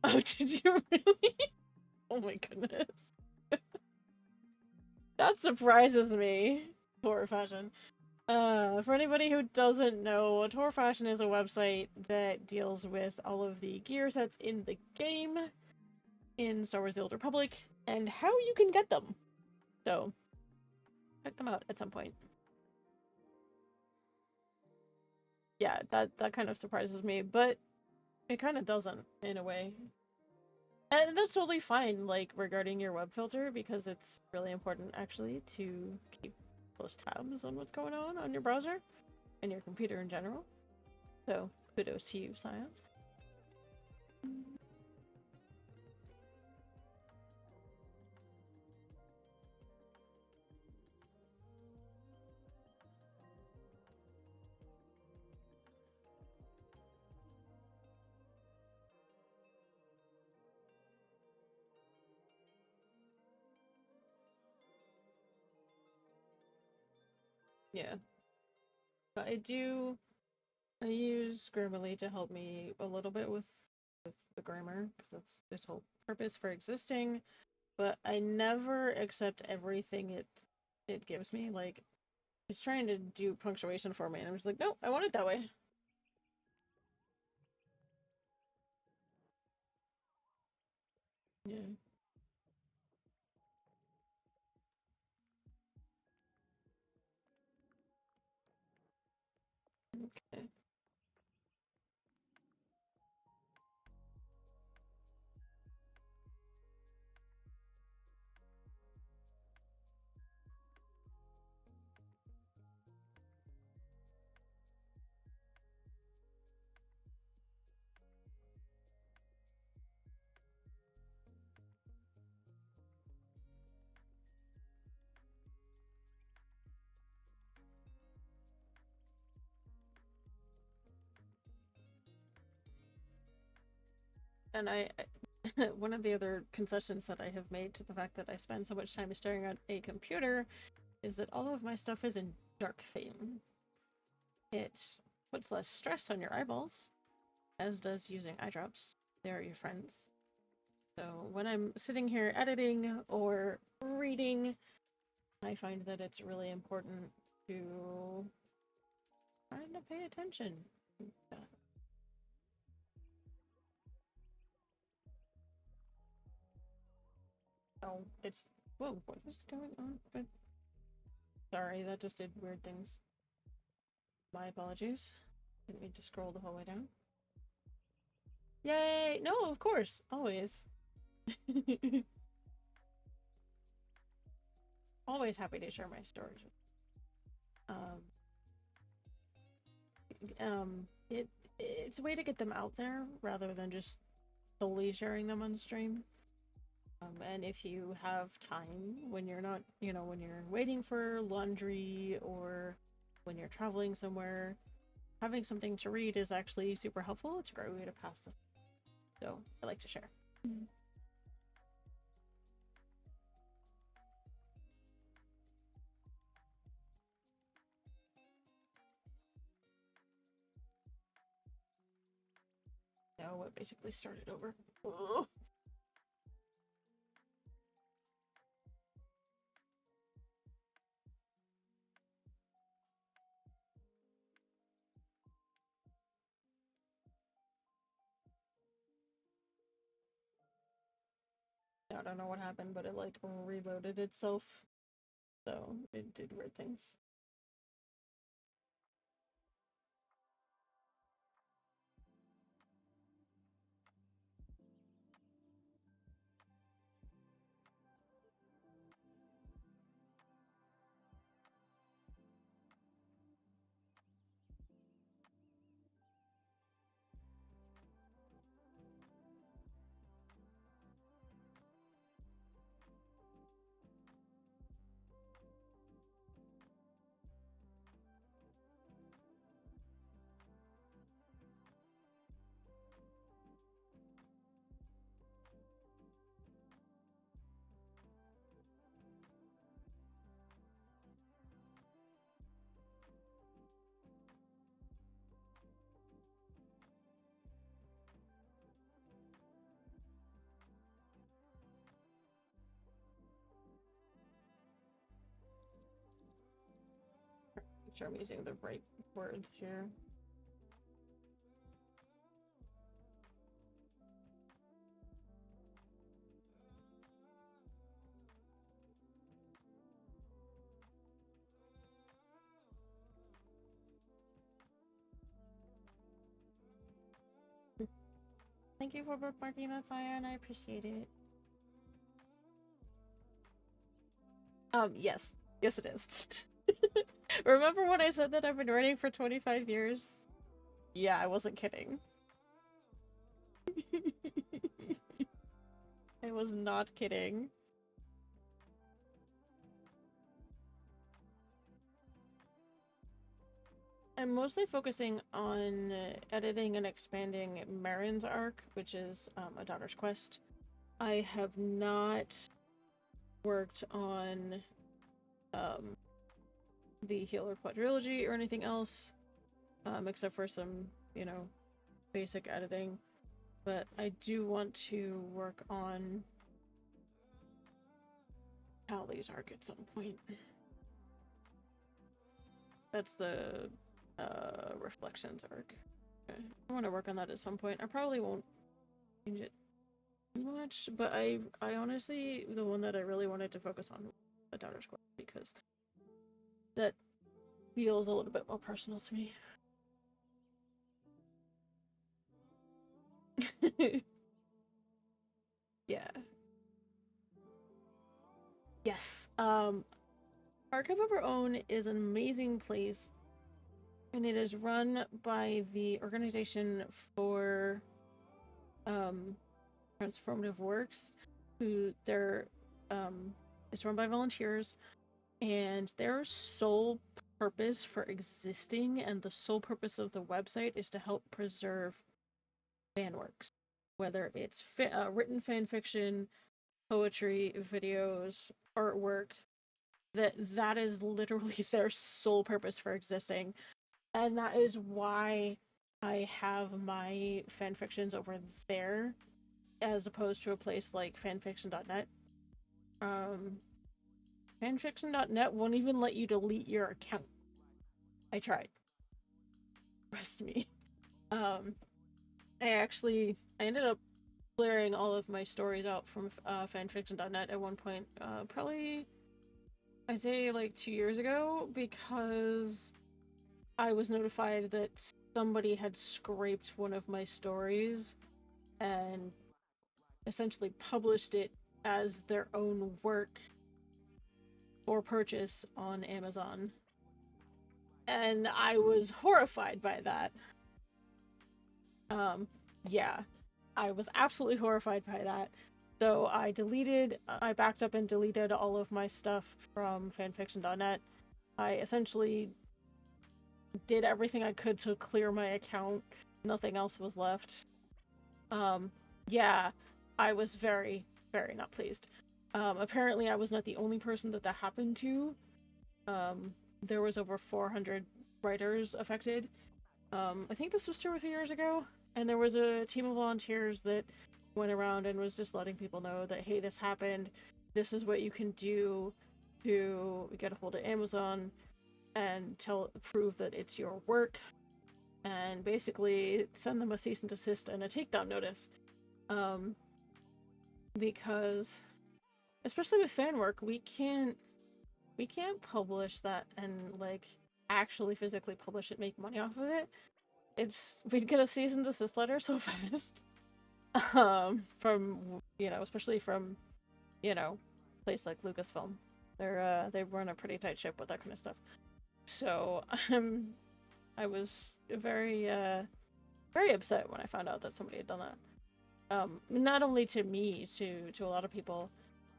Oh, did you really? Oh my goodness. That surprises me. Poor fashion. For anybody who doesn't know, Tor Fashion is a website that deals with all of the gear sets in the game in Star Wars: The Old Republic and how you can get them. So, check them out at some point. Yeah, that kind of surprises me, but it kind of doesn't in a way. And that's totally fine, like, regarding your web filter, because it's really important, actually, to keep close tabs on what's going on your browser and your computer in general. So, kudos to you, Sion. Yeah. But I use Grammarly to help me a little bit with the grammar, because that's its whole purpose for existing, but I never accept everything it gives me. Like, it's trying to do punctuation for me, and I'm just like, no, I want it that way. Yeah. Okay. And I one of the other concessions that I have made to the fact that I spend so much time staring at a computer is that all of my stuff is in dark theme. It puts less stress on your eyeballs, as does using eye drops. They're your friends. So when I'm sitting here editing or reading, I find that it's really important to kind of pay attention. Oh, it's... Whoa, what is going on? But sorry, that just did weird things. My apologies. Didn't mean to scroll the whole way down. Yay! No, of course. Always. Always happy to share my stories. Um, it's a way to get them out there rather than just solely sharing them on stream. And if you have time when you're not, when you're waiting for laundry or when you're traveling somewhere, having something to read is actually super helpful. It's a great way to pass this. So I like to share. No, it basically started over. Ugh. I don't know what happened, but it like reloaded itself. So it did weird things. Make sure I'm using the right words here. Thank you for bookmarking that, Cyan. I appreciate it. Yes. Yes, it is. Remember when I said that I've been writing for 25 years? Yeah, I wasn't kidding. I was not kidding. I'm mostly focusing on editing and expanding Marin's arc, which is A Daughter's Quest. I have not worked on the Healer Quadrilogy or anything else, except for some, basic editing. But I do want to work on Tally's arc at some point. That's the Reflections arc. Okay. I want to work on that at some point. I probably won't change it much, but I honestly, the one that I really wanted to focus on was A Daughter's Quest, because that feels a little bit more personal to me. Yeah. Yes. Archive of Our Own is an amazing place, and it is run by the Organization for Transformative Works, who it's run by volunteers, and their sole purpose for existing and the sole purpose of the website is to help preserve fan works. whether it's written fan fiction, poetry, videos, artwork, that is literally their sole purpose for existing. And that is why I have my fanfictions over there as opposed to a place like fanfiction.net. Fanfiction.net won't even let you delete your account. I tried. Trust me. I ended up clearing all of my stories out from fanfiction.net at one point, probably I'd say like 2 years ago, because I was notified that somebody had scraped one of my stories and essentially published it as their own work for purchase on Amazon. And I was horrified by that. Yeah, I was absolutely horrified by that. So I backed up and deleted all of my stuff from fanfiction.net. I essentially did everything I could to clear my account. Nothing else was left. Yeah, I was very, very not pleased. Apparently I was not the only person that happened to. There was over 400 writers affected. I think this was 2 or 3 years ago, and there was a team of volunteers that went around and was just letting people know that, hey, this happened, this is what you can do to get a hold of Amazon and prove that it's your work, and basically send them a cease and desist and a takedown notice. Because especially with fan work, we can't publish that and like actually physically publish it, make money off of it. We'd get a cease and desist letter so fast. From, especially from, place like Lucasfilm. They run a pretty tight ship with that kind of stuff. So, I was very, very upset when I found out that somebody had done that. Not only to me, to a lot of people.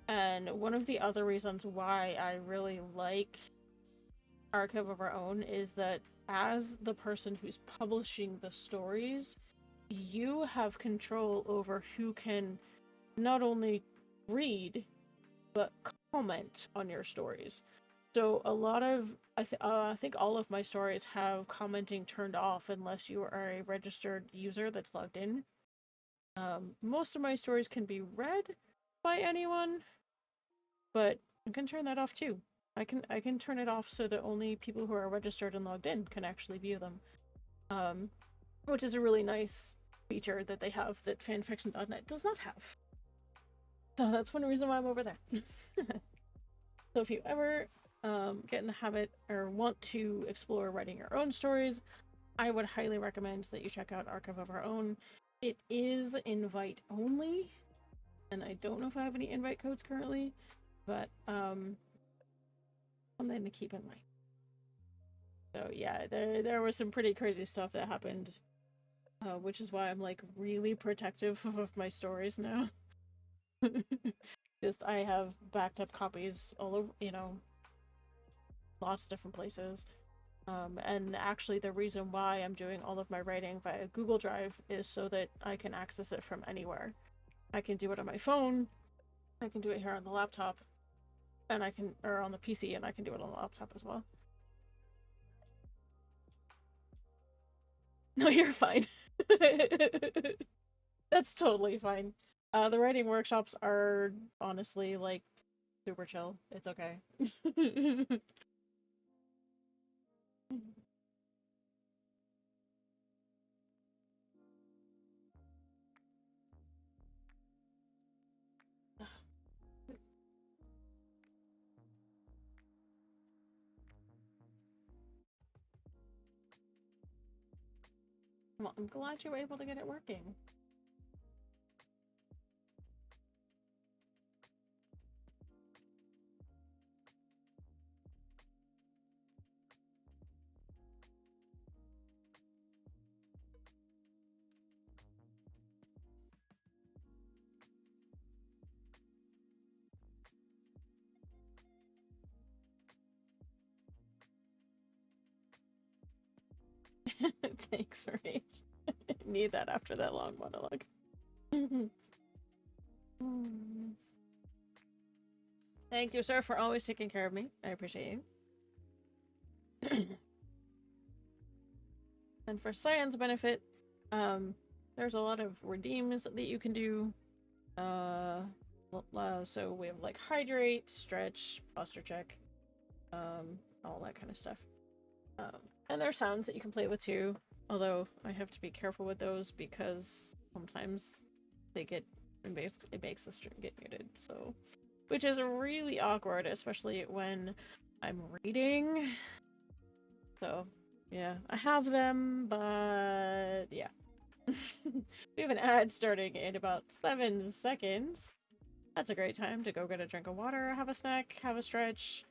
And one of the other reasons why I really like Archive of Our Own is that as the person who's publishing the stories, you have control over who can not only read, but comment on your stories. So a lot of, I think all of my stories have commenting turned off unless you are a registered user that's logged in. Most of my stories can be read by anyone, but I can turn that off too. I can turn it off so that only people who are registered and logged in can actually view them. Which is a really nice feature that they have that fanfiction.net does not have. So that's one reason why I'm over there. So if you ever get in the habit or want to explore writing your own stories, I would highly recommend that you check out Archive of Our Own. It is invite only, and I don't know if I have any invite codes currently, but something to keep in mind. So yeah, there was some pretty crazy stuff that happened, which is why I'm like really protective of my stories now. Just I have backed up copies all over, lots of different places. And actually the reason why I'm doing all of my writing via Google Drive is so that I can access it from anywhere. I can do it on my phone, I can do it here on the laptop, and or on the PC, and I can do it on the laptop as well. No, you're fine. That's totally fine. The writing workshops are honestly like super chill. It's okay. Well, I'm glad you were able to get it working. Thanks, Ray. Need that after that long monologue. Thank you, sir, for always taking care of me. I appreciate you. And for Cyan's benefit, there's a lot of redeems that you can do. So we have like hydrate, stretch, posture check, all that kind of stuff. And there are sounds that you can play with too. Although I have to be careful with those because sometimes they get it makes the stream get muted. So, which is really awkward, especially when I'm reading. So, yeah, I have them, but yeah. We have an ad starting in about 7 seconds. That's a great time to go get a drink of water, have a snack, have a stretch,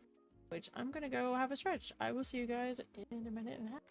which I'm gonna go have a stretch. I will see you guys in a minute and a half.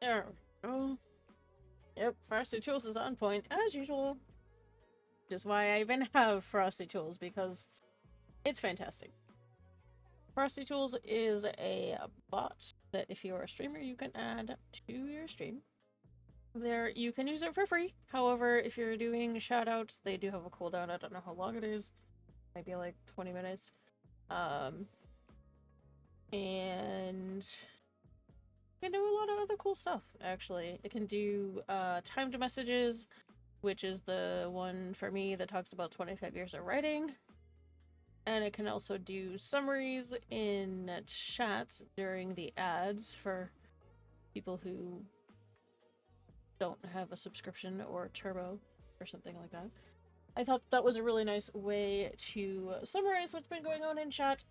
There we go. Yep, Frosty Tools is on point, as usual. Which is why I even have Frosty Tools, because it's fantastic. Frosty Tools is a bot that if you're a streamer, you can add to your stream. There, you can use it for free. However, if you're doing shoutouts, they do have a cooldown. I don't know how long it is. Maybe like 20 minutes. And it can do a lot of other cool stuff, actually. It can do timed messages, which is the one for me that talks about 25 years of writing. And it can also do summaries in chat during the ads for people who don't have a subscription or turbo or something like that. I thought that was a really nice way to summarize what's been going on in chat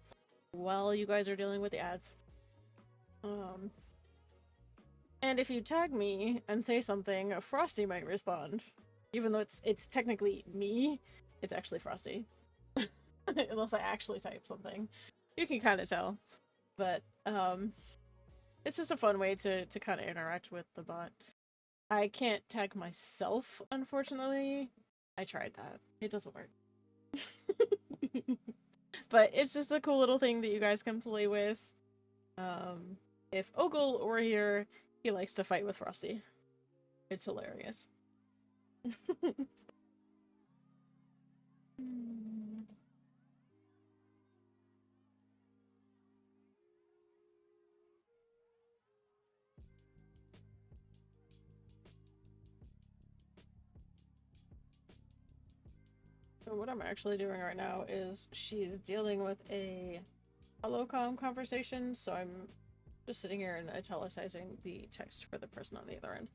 while you guys are dealing with the ads. And if you tag me and say something, Frosty might respond. Even though it's technically me, it's actually Frosty. Unless I actually type something. You can kind of tell. But, it's just a fun way to kind of interact with the bot. I can't tag myself, unfortunately. I tried that. It doesn't work. But it's just a cool little thing that you guys can play with. If Ogle were here, he likes to fight with Frosty. It's hilarious. So what I'm actually doing right now is she's dealing with a holocom conversation, so I'm just sitting here and italicizing the text for the person on the other end.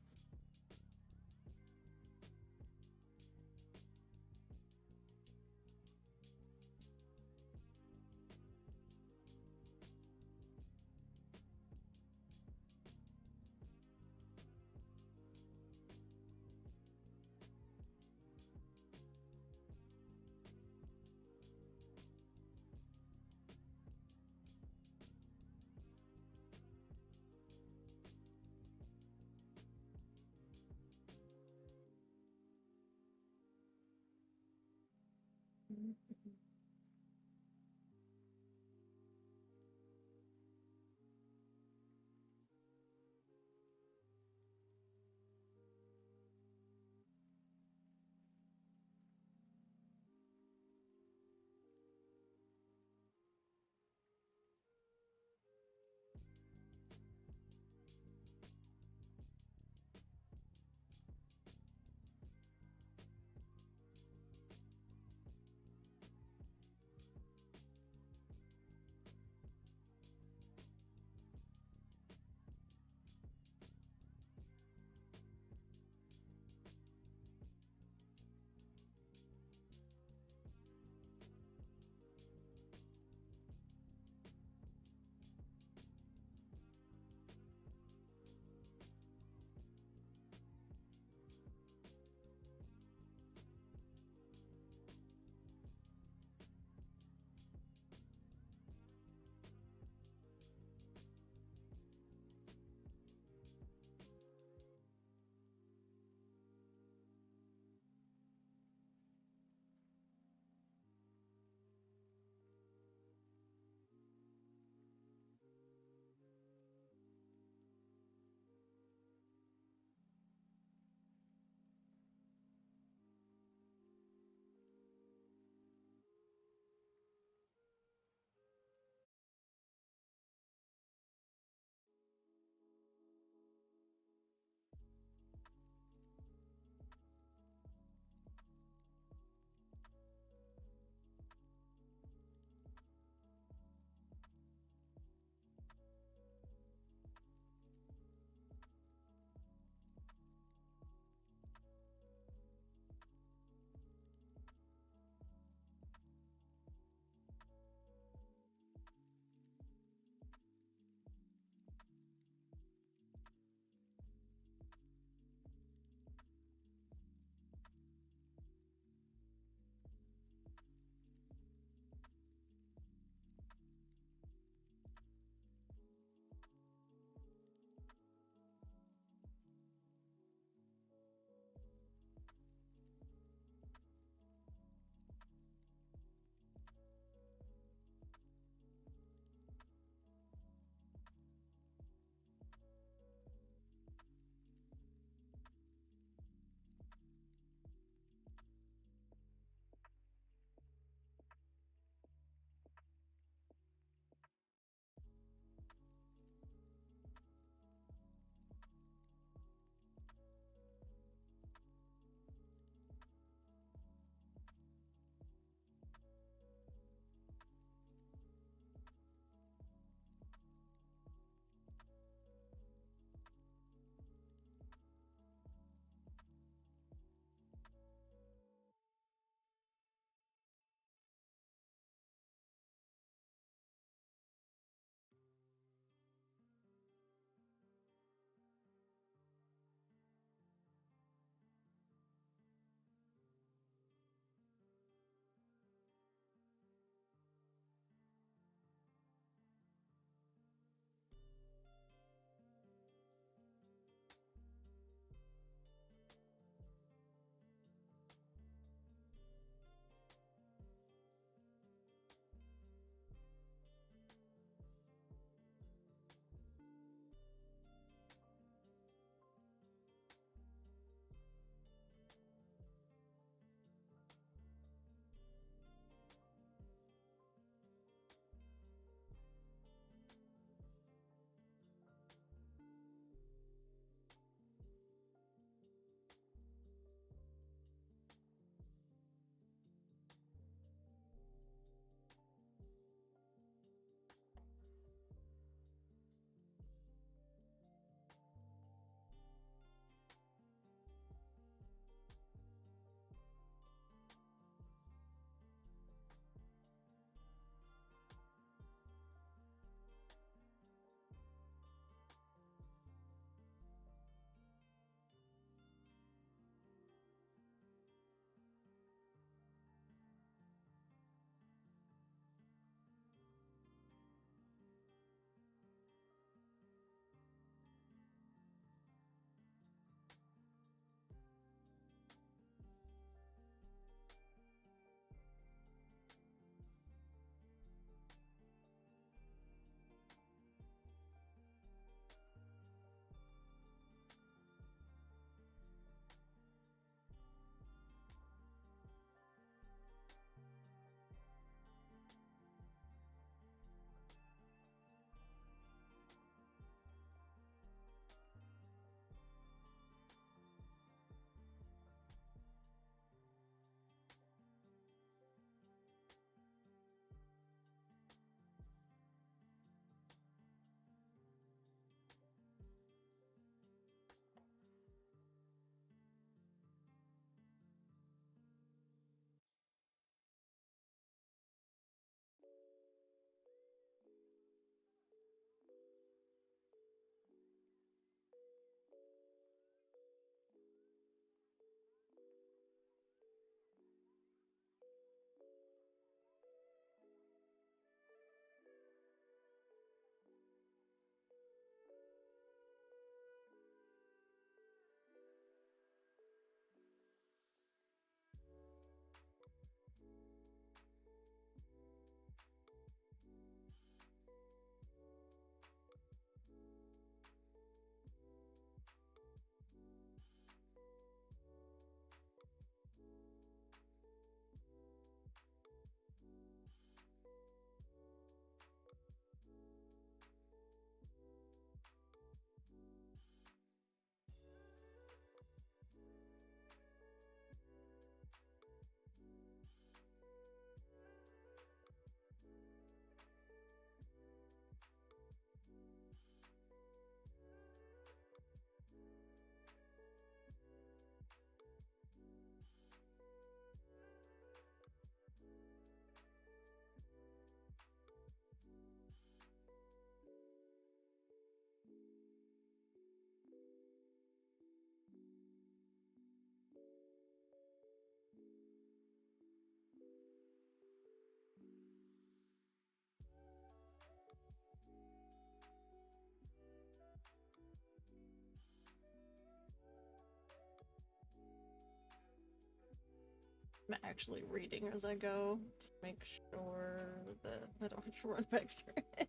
I'm actually reading as I go to make sure that I don't have to run back through it.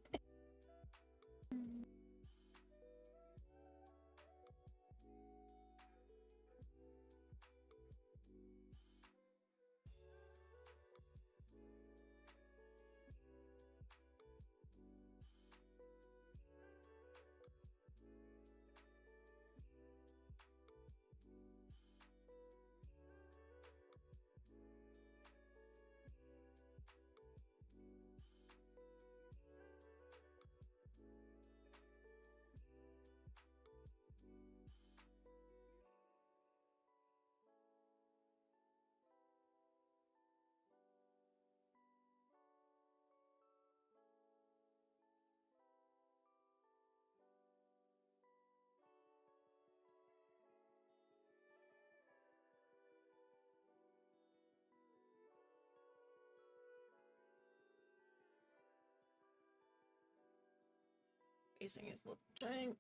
Facing his little jank.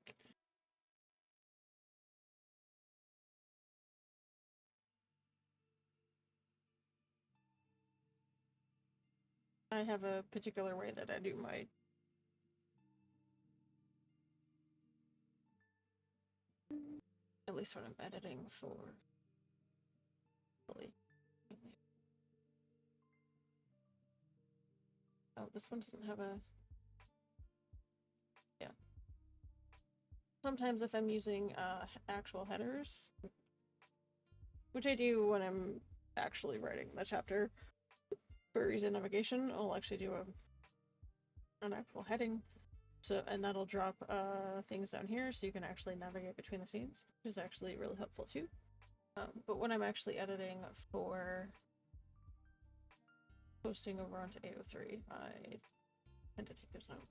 I have a particular way that I do my at least when I'm editing for oh, this one doesn't have a yeah. Sometimes if I'm using actual headers, which I do when I'm actually writing the chapter for easy navigation, I'll actually do an actual heading. So, and that'll drop things down here so you can actually navigate between the scenes, which is actually really helpful too. But when I'm actually editing for posting over onto AO3, I tend to take those out.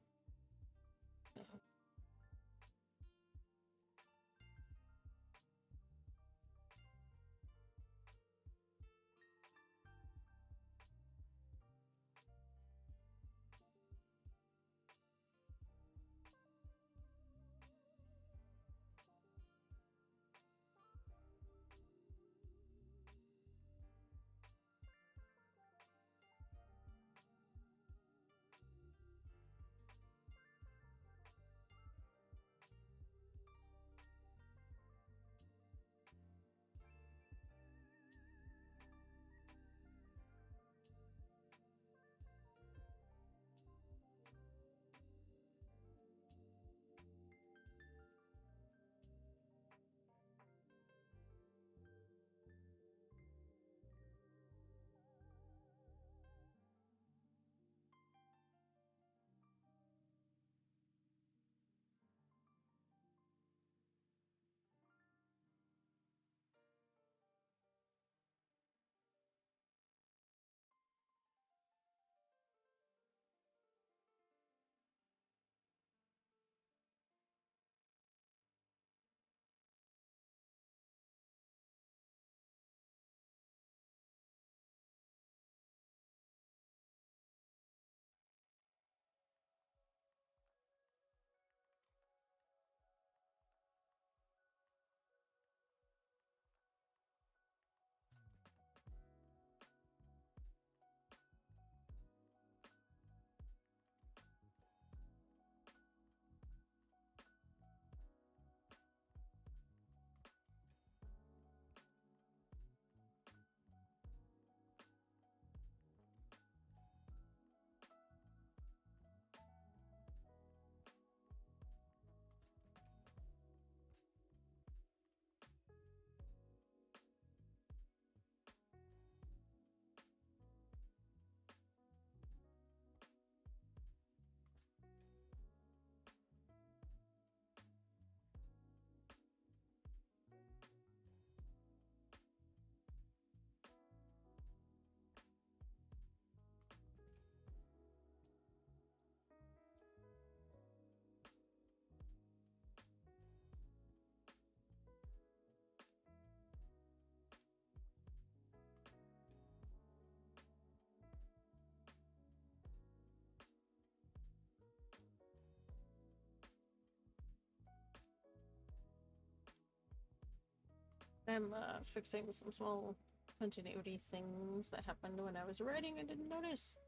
I'm fixing some small continuity things that happened when I was writing I didn't notice.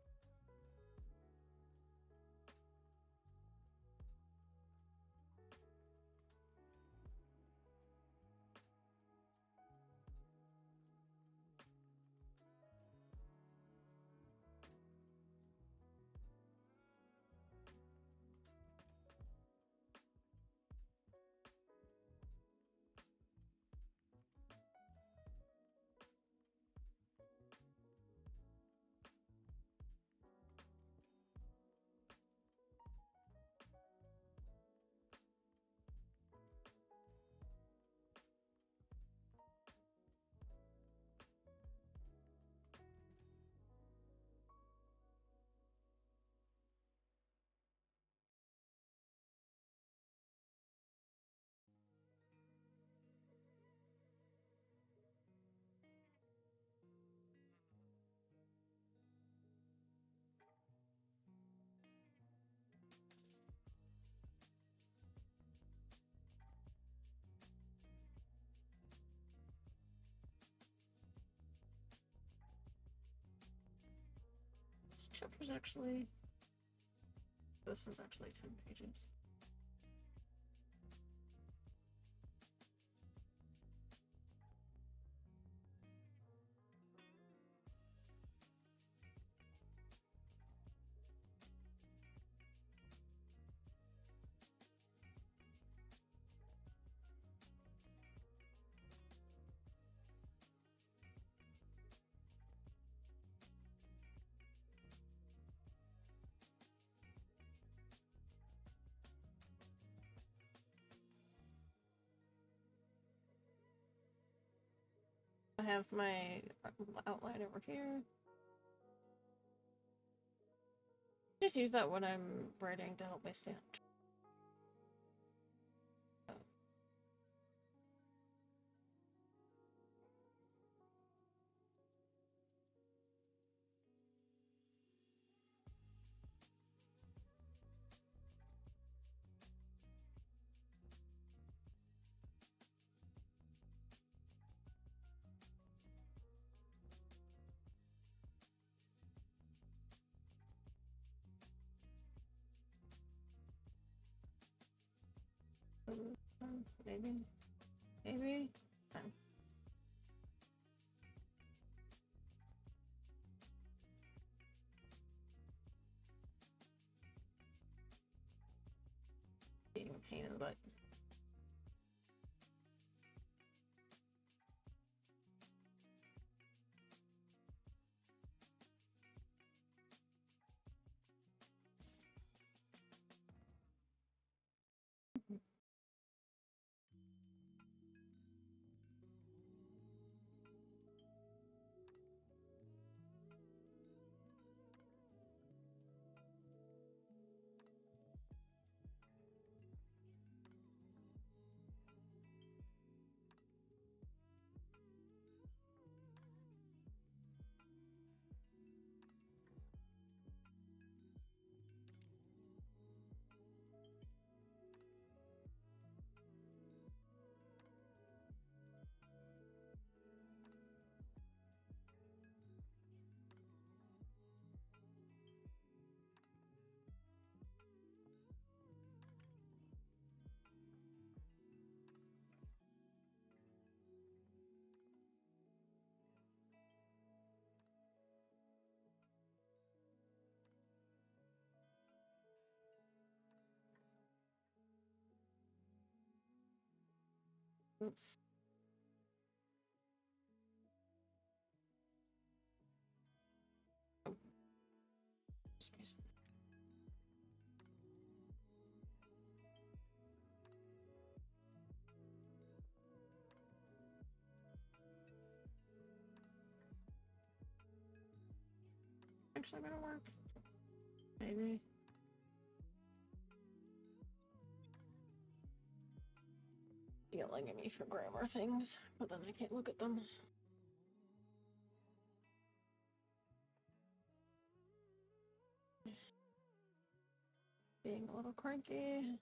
This chapter's actually... This one's actually 10 pages. I have my outline over here. Just use that when I'm writing to help me stay on track. Maybe. Maybe. Being a pain in the butt. Oops. Space. Actually gonna work. Maybe. Yelling at me for grammar things, but then I can't look at them. Being a little cranky.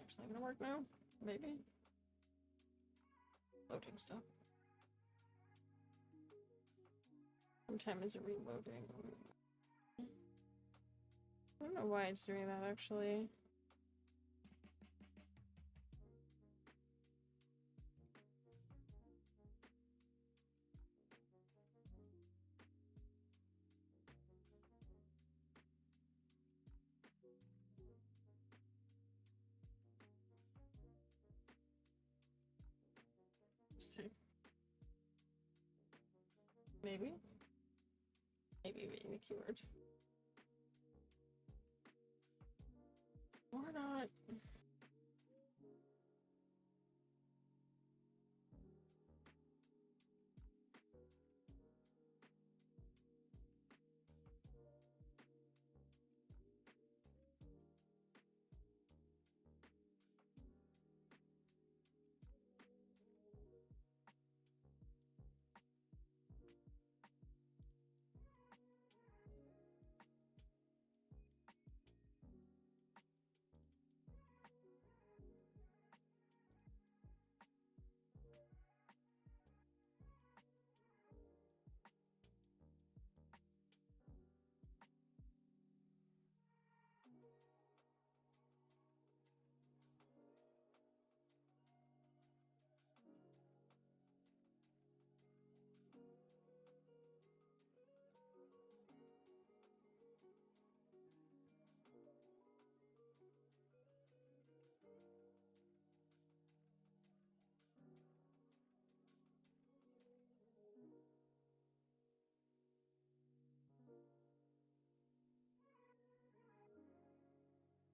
actually gonna work now? Maybe? Loading stuff. Sometimes it's reloading. I don't know why it's doing that actually. Maybe? Maybe being the keyword. Or not.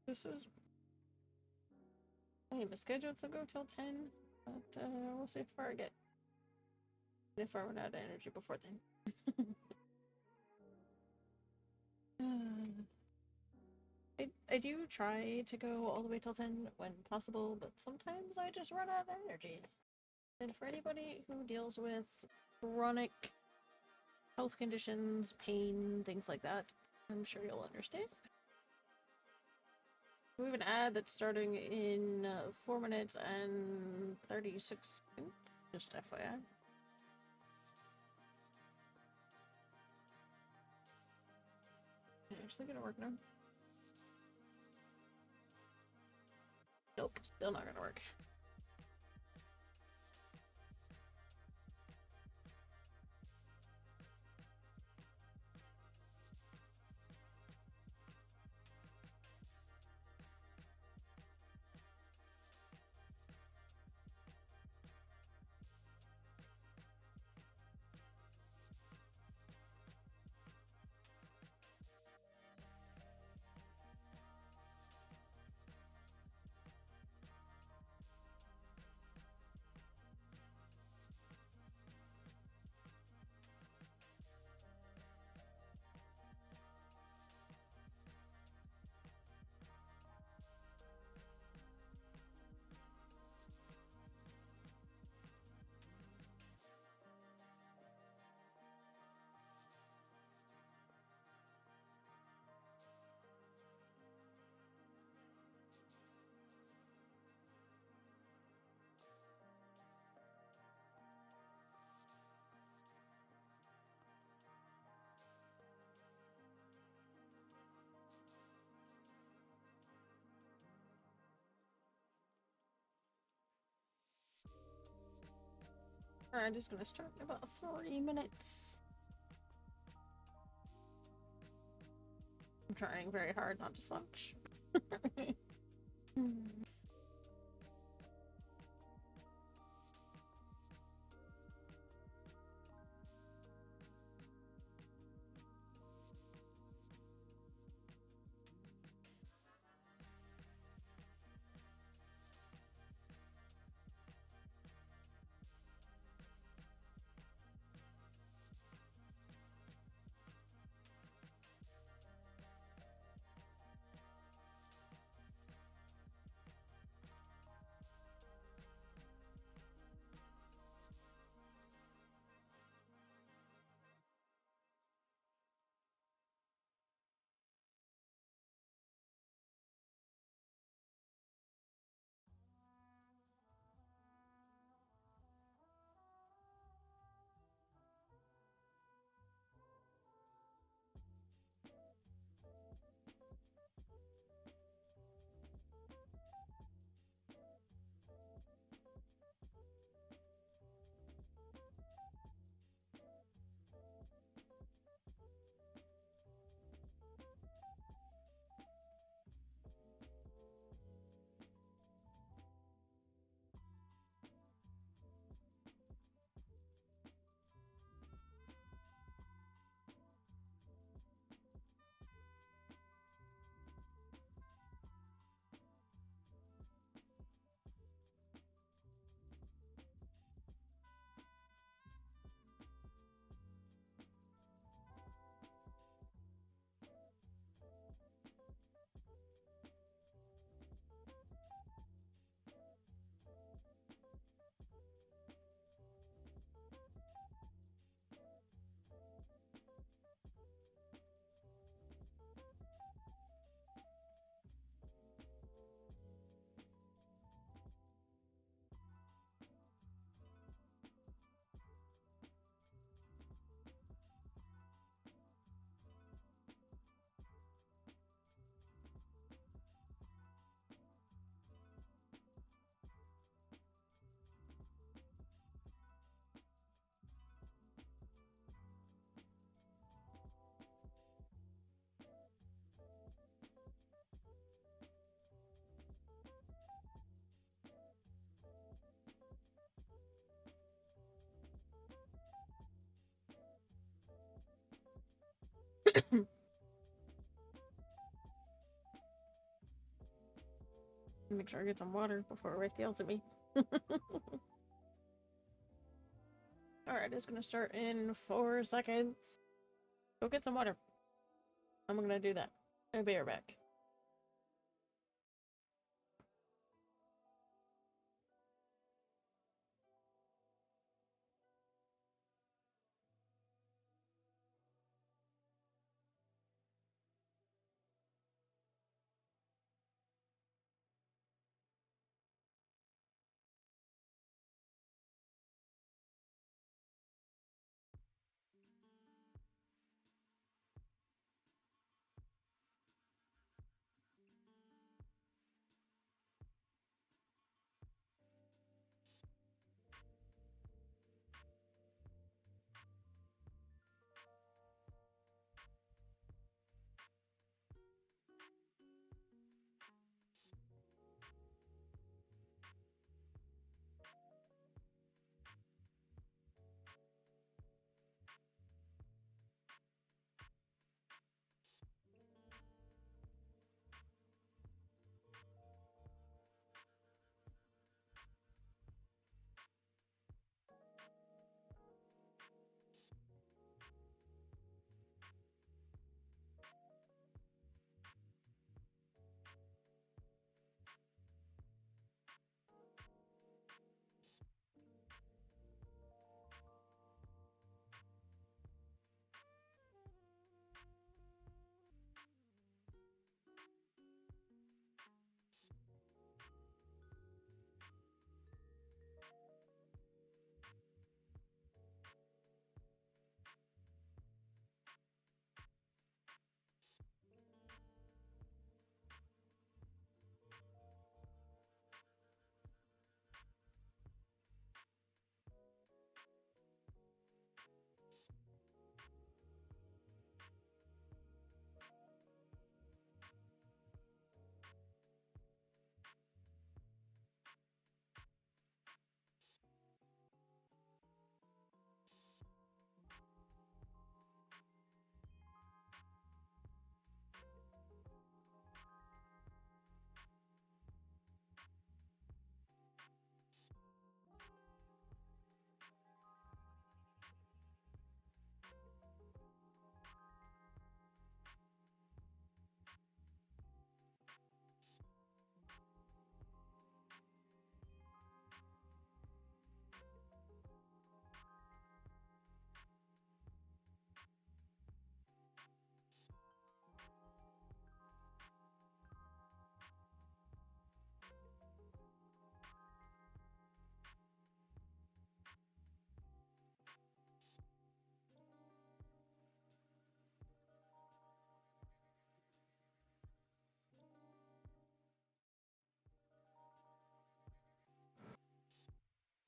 This is... I am scheduled to go till 10, but we'll see if I get... if I run out of energy before then. I do try to go all the way till 10 when possible, but sometimes I just run out of energy. And for anybody who deals with chronic health conditions, pain, things like that, I'm sure you'll understand. We have an ad that's starting in 4 minutes and 36 seconds, just FYI. Is it actually gonna work now? Nope, still not gonna work. Alright, I'm just gonna start in about 3 minutes. I'm trying very hard not to slouch. Make sure I get some water before Rick yells at me. Alright, it's gonna start in 4 seconds. Go get some water. I'm gonna do that. I'll be right back.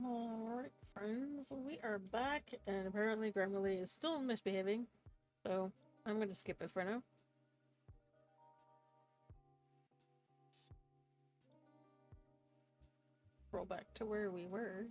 Alright, friends, we are back, and apparently Grammarly is still misbehaving, so I'm gonna skip it for now. Roll back to where we were.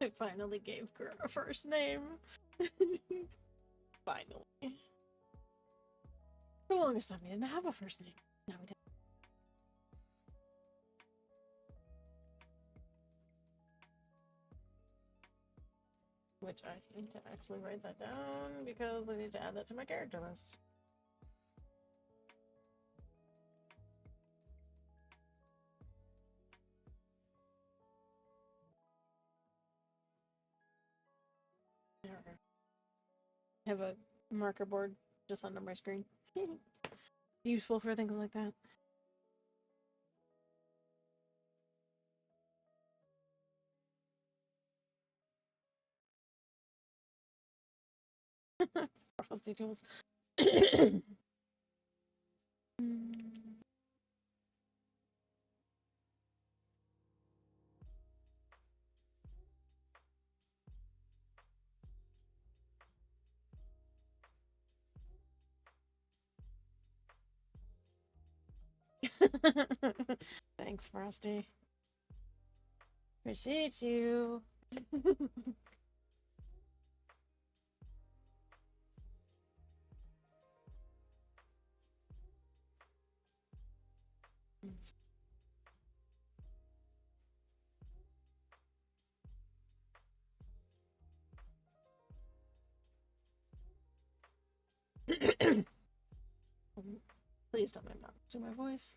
I finally gave her a first name. Finally. For the longest time, we didn't have a first name. Now we do. Which I need to actually write that down because I need to add that to my character list. There we go. I have a marker board just under my screen. Useful for things like that. Frosty tools. Thanks, Frosty. Appreciate you. Please tell me I'm not losing my voice.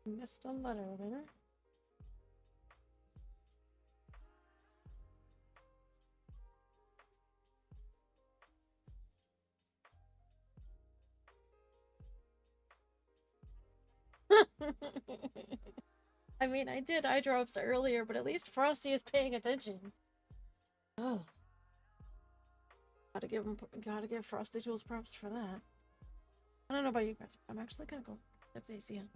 Missed a letter there. I mean, I did eye drops earlier, but at least Frosty is paying attention. Oh, gotta give Frosty tools props for that. I don't know about you guys, but I'm actually gonna go if they see it.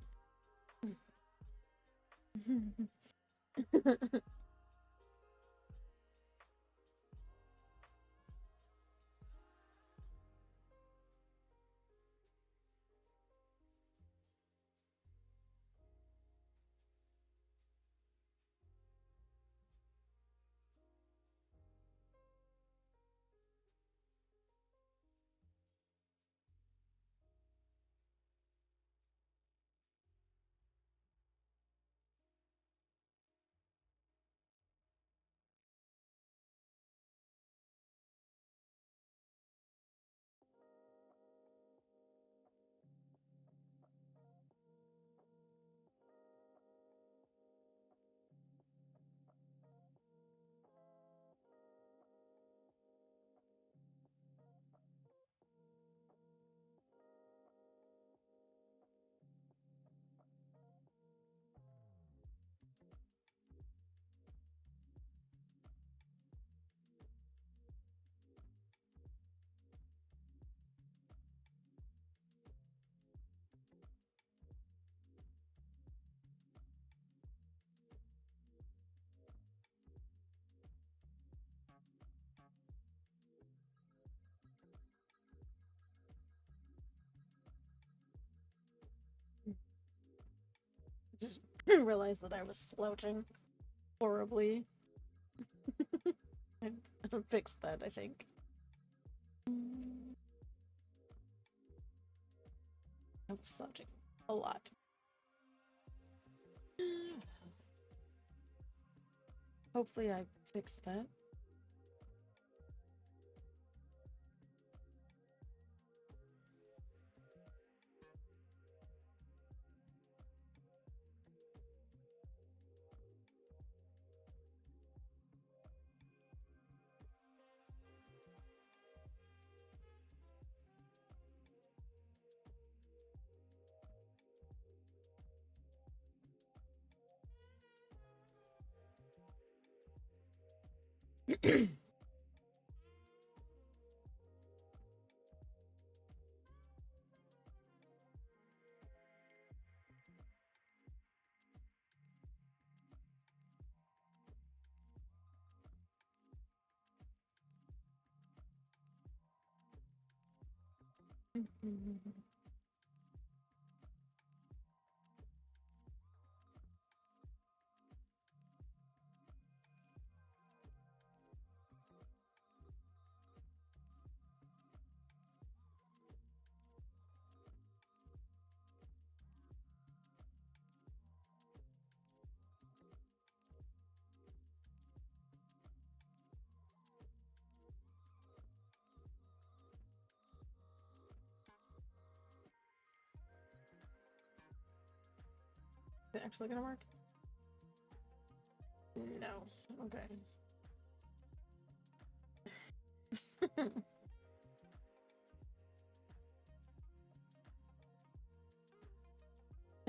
realized that I was slouching horribly. I fixed that, I think. I was slouching a lot. Hopefully I fixed that. Is it actually gonna work? No. Okay.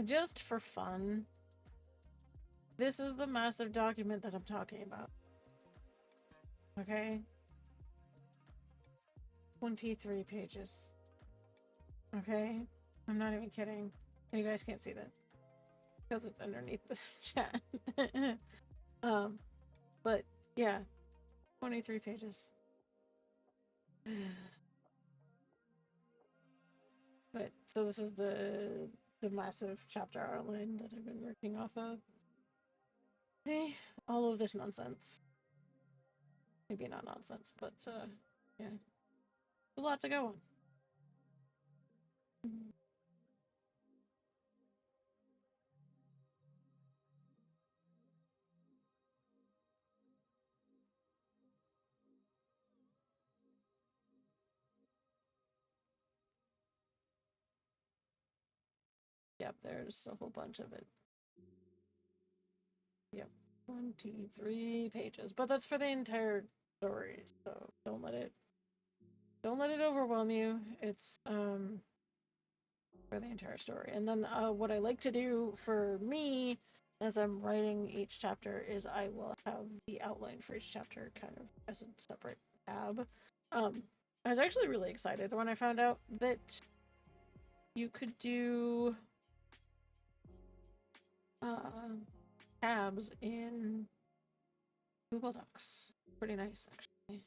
Just for fun, this is the massive document that I'm talking about. Okay? 23 pages. Okay? I'm not even kidding. You guys can't see that because it's underneath this chat. But yeah, 23 pages. But so this is the massive chapter outline that I've been working off of. See, all of this nonsense. Maybe not nonsense, but yeah, a lot to go on. Yep, there's a whole bunch of it. Yep, 1, 2, 3 pages, but that's for the entire story. So don't let it overwhelm you. It's for the entire story. And then what I like to do for me as I'm writing each chapter is I will have the outline for each chapter kind of as a separate tab. I was actually really excited when I found out that you could do tabs in Google Docs. Pretty nice, actually.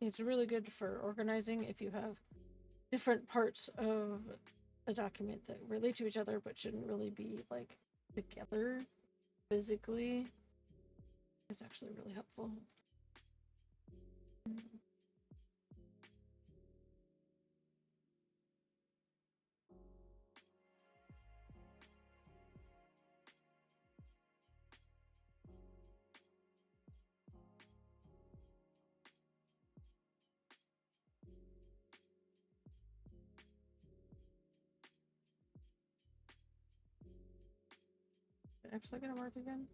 It's really good for organizing if you have different parts of a document that relate to each other but shouldn't really be like together physically. It's actually really helpful. Is it actually gonna work again?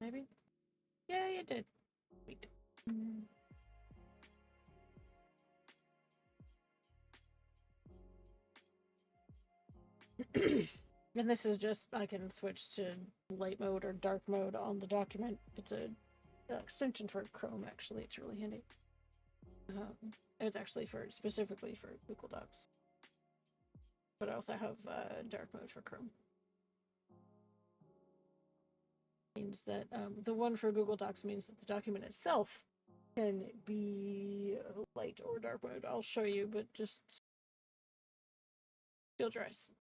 Maybe? Yeah, it did. Wait. And this is just, I can switch to light mode or dark mode on the document. It's a extension for Chrome, actually. It's really handy. It's actually specifically for Google Docs. But I also have dark mode for Chrome. Means that the one for Google Docs means that the document itself can be light or dark mode. I'll show you, but just feel your eyes.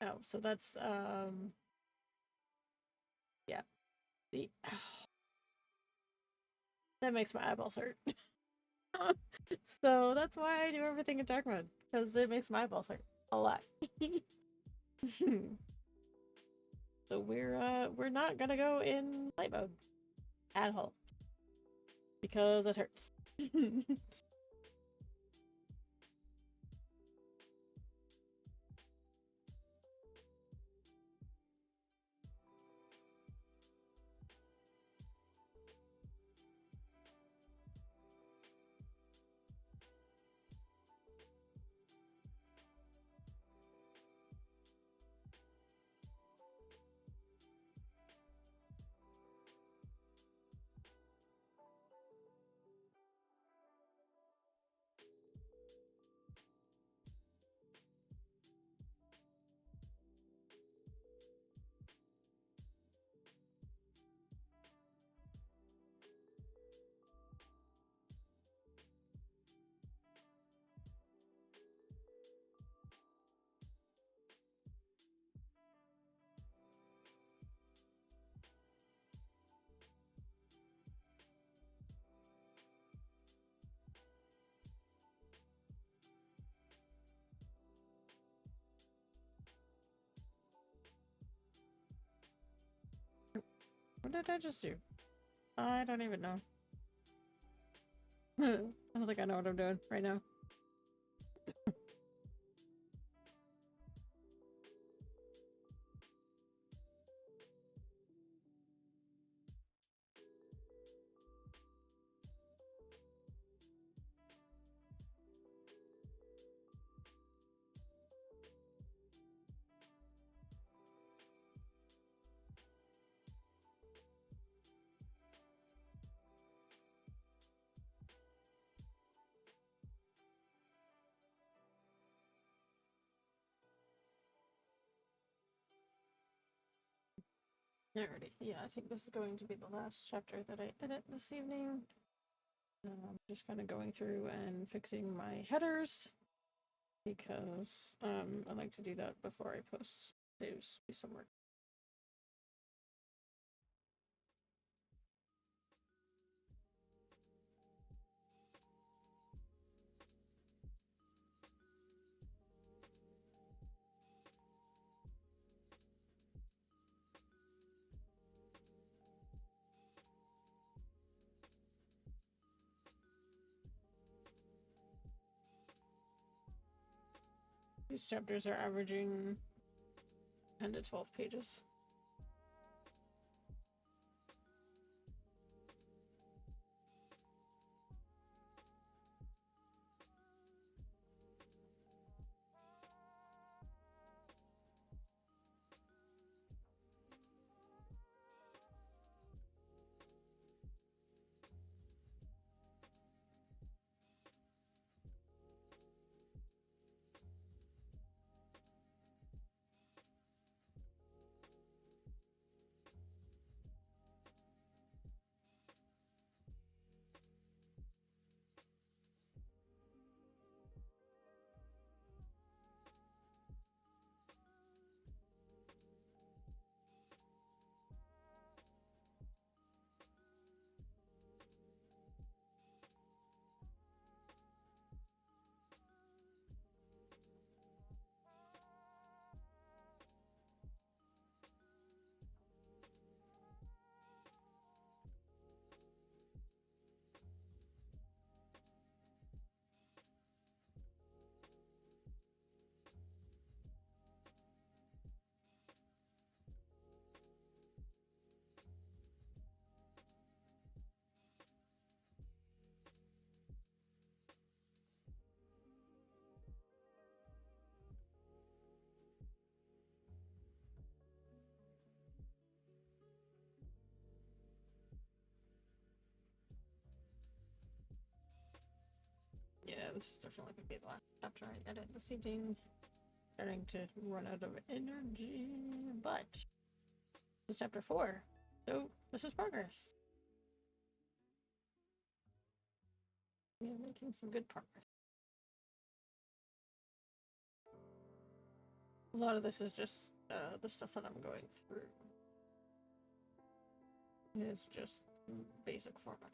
Oh, so that's yeah. The that makes my eyeballs hurt. So that's why I do everything in dark mode, because it makes my eyeballs hurt a lot. So we're not gonna go in light mode at all because it hurts. What did I just do? I don't even know. I don't think I know what I'm doing right now. Alrighty, yeah, I think this is going to be the last chapter that I edit this evening. I'm just kind of going through and fixing my headers because I like to do that before I post. Saves me some work. These chapters are averaging 10 to 12 pages. Yeah, this is definitely gonna be the last chapter I edit this evening. Starting to run out of energy, but this is chapter 4, so this is progress. We are making some good progress. A lot of this is just the stuff that I'm going through. It's just basic formatting.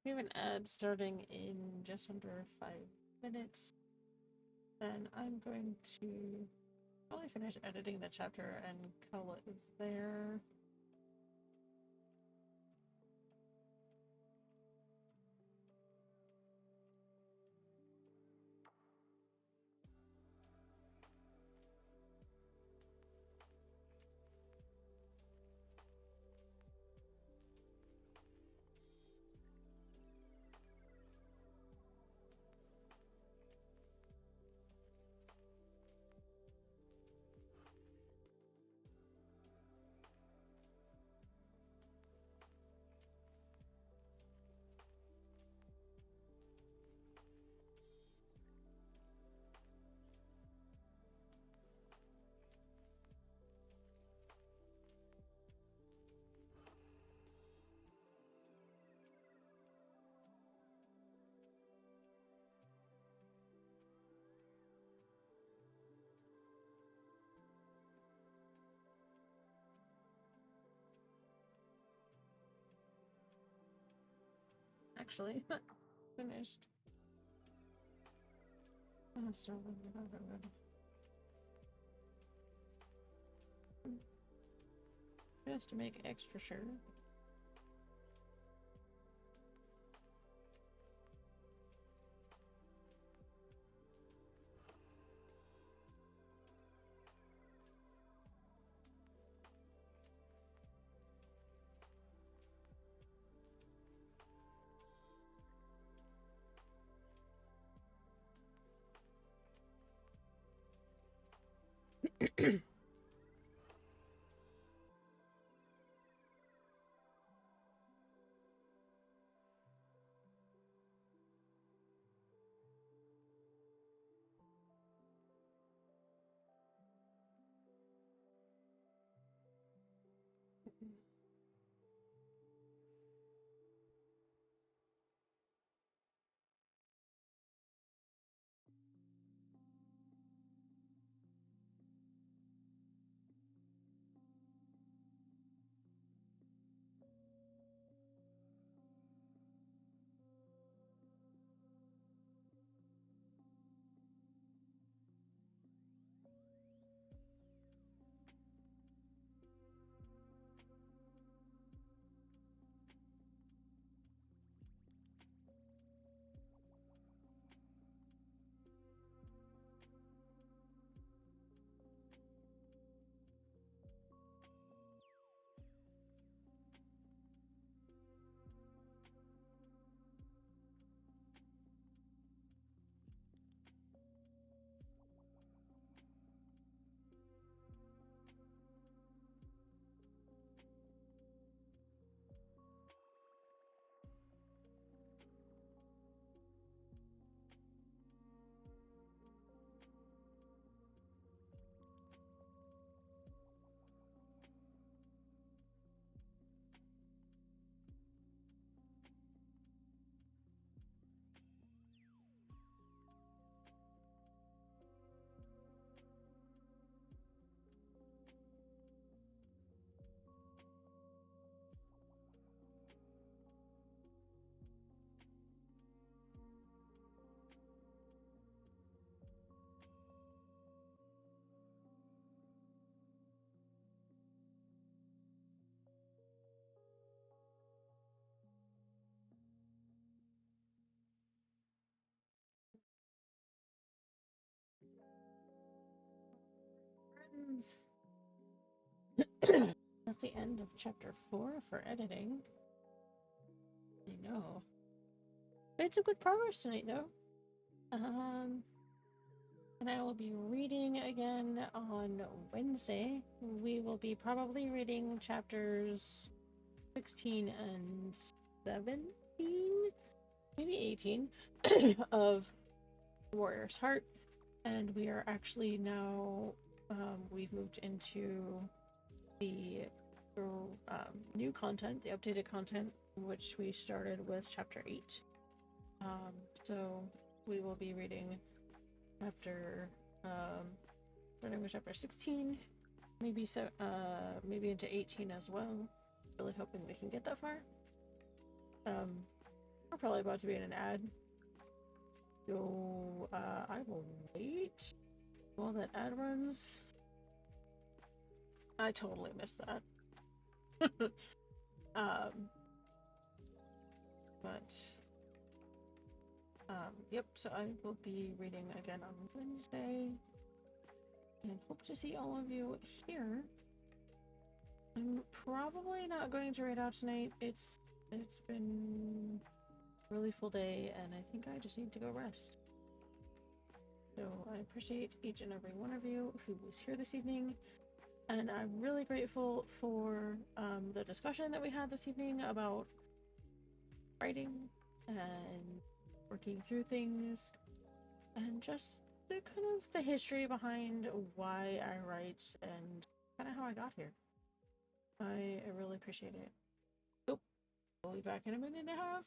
We have an ad starting in just under 5 minutes. Then I'm going to probably finish editing the chapter and call it there. actually. Finished. So just to make extra sure. Friends. That's the end of chapter 4 for editing. I know. Made some good progress tonight, though. And I will be reading again on Wednesday. We will be probably reading chapters 16 and 17, maybe 18 of Warrior's Heart. And we are actually now, we've moved into the new content, the updated content, which we started with chapter 8. So we will be reading chapter, starting with chapter 16, maybe maybe into 18 as well. Really hoping we can get that far. We're probably about to be in an ad, so I will wait while that ad runs. I totally missed that. Yep, so I will be reading again on Wednesday, and hope to see all of you here. I'm probably not going to read out tonight. It's been a really full day, and I think I just need to go rest. So I appreciate each and every one of you who was here this evening, and I'm really grateful for the discussion that we had this evening about writing and working through things, and just the kind of the history behind why I write and kind of how I got here. I really appreciate it. Oh, we'll be back in a minute and a half.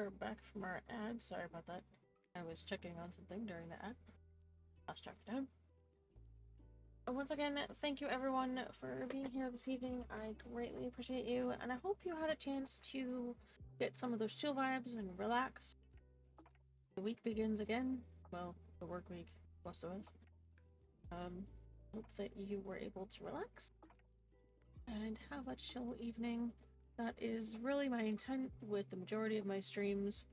we're back from our ad. Sorry about that. I was checking on something during the ad. Lost track of time. Once again, thank you everyone for being here this evening. I greatly appreciate you, and I hope you had a chance to get some of those chill vibes and relax. The week begins again. Well, the work week, most of us. Hope that you were able to relax and have a chill evening. That is really my intent with the majority of my streams.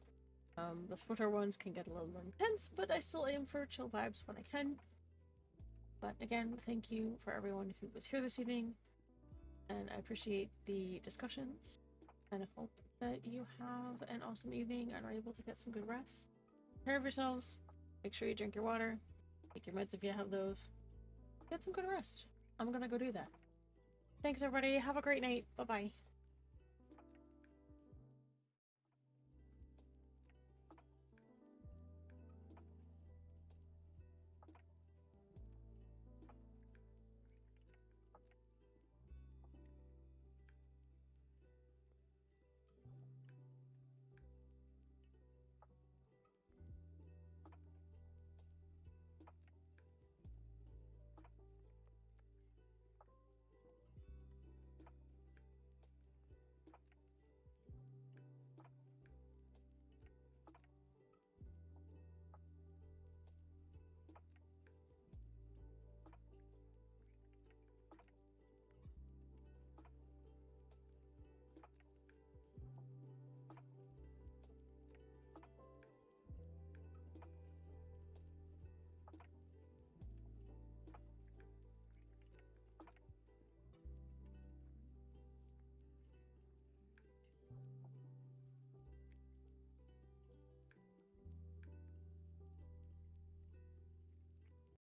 The Twitter ones can get a little intense, but I still aim for chill vibes when I can. But again, thank you for everyone who was here this evening, and I appreciate the discussions, and I hope that you have an awesome evening and are able to get some good rest. Take care of yourselves, make sure you drink your water, take your meds if you have those, get some good rest. I'm gonna go do that. Thanks everybody, have a great night, bye bye.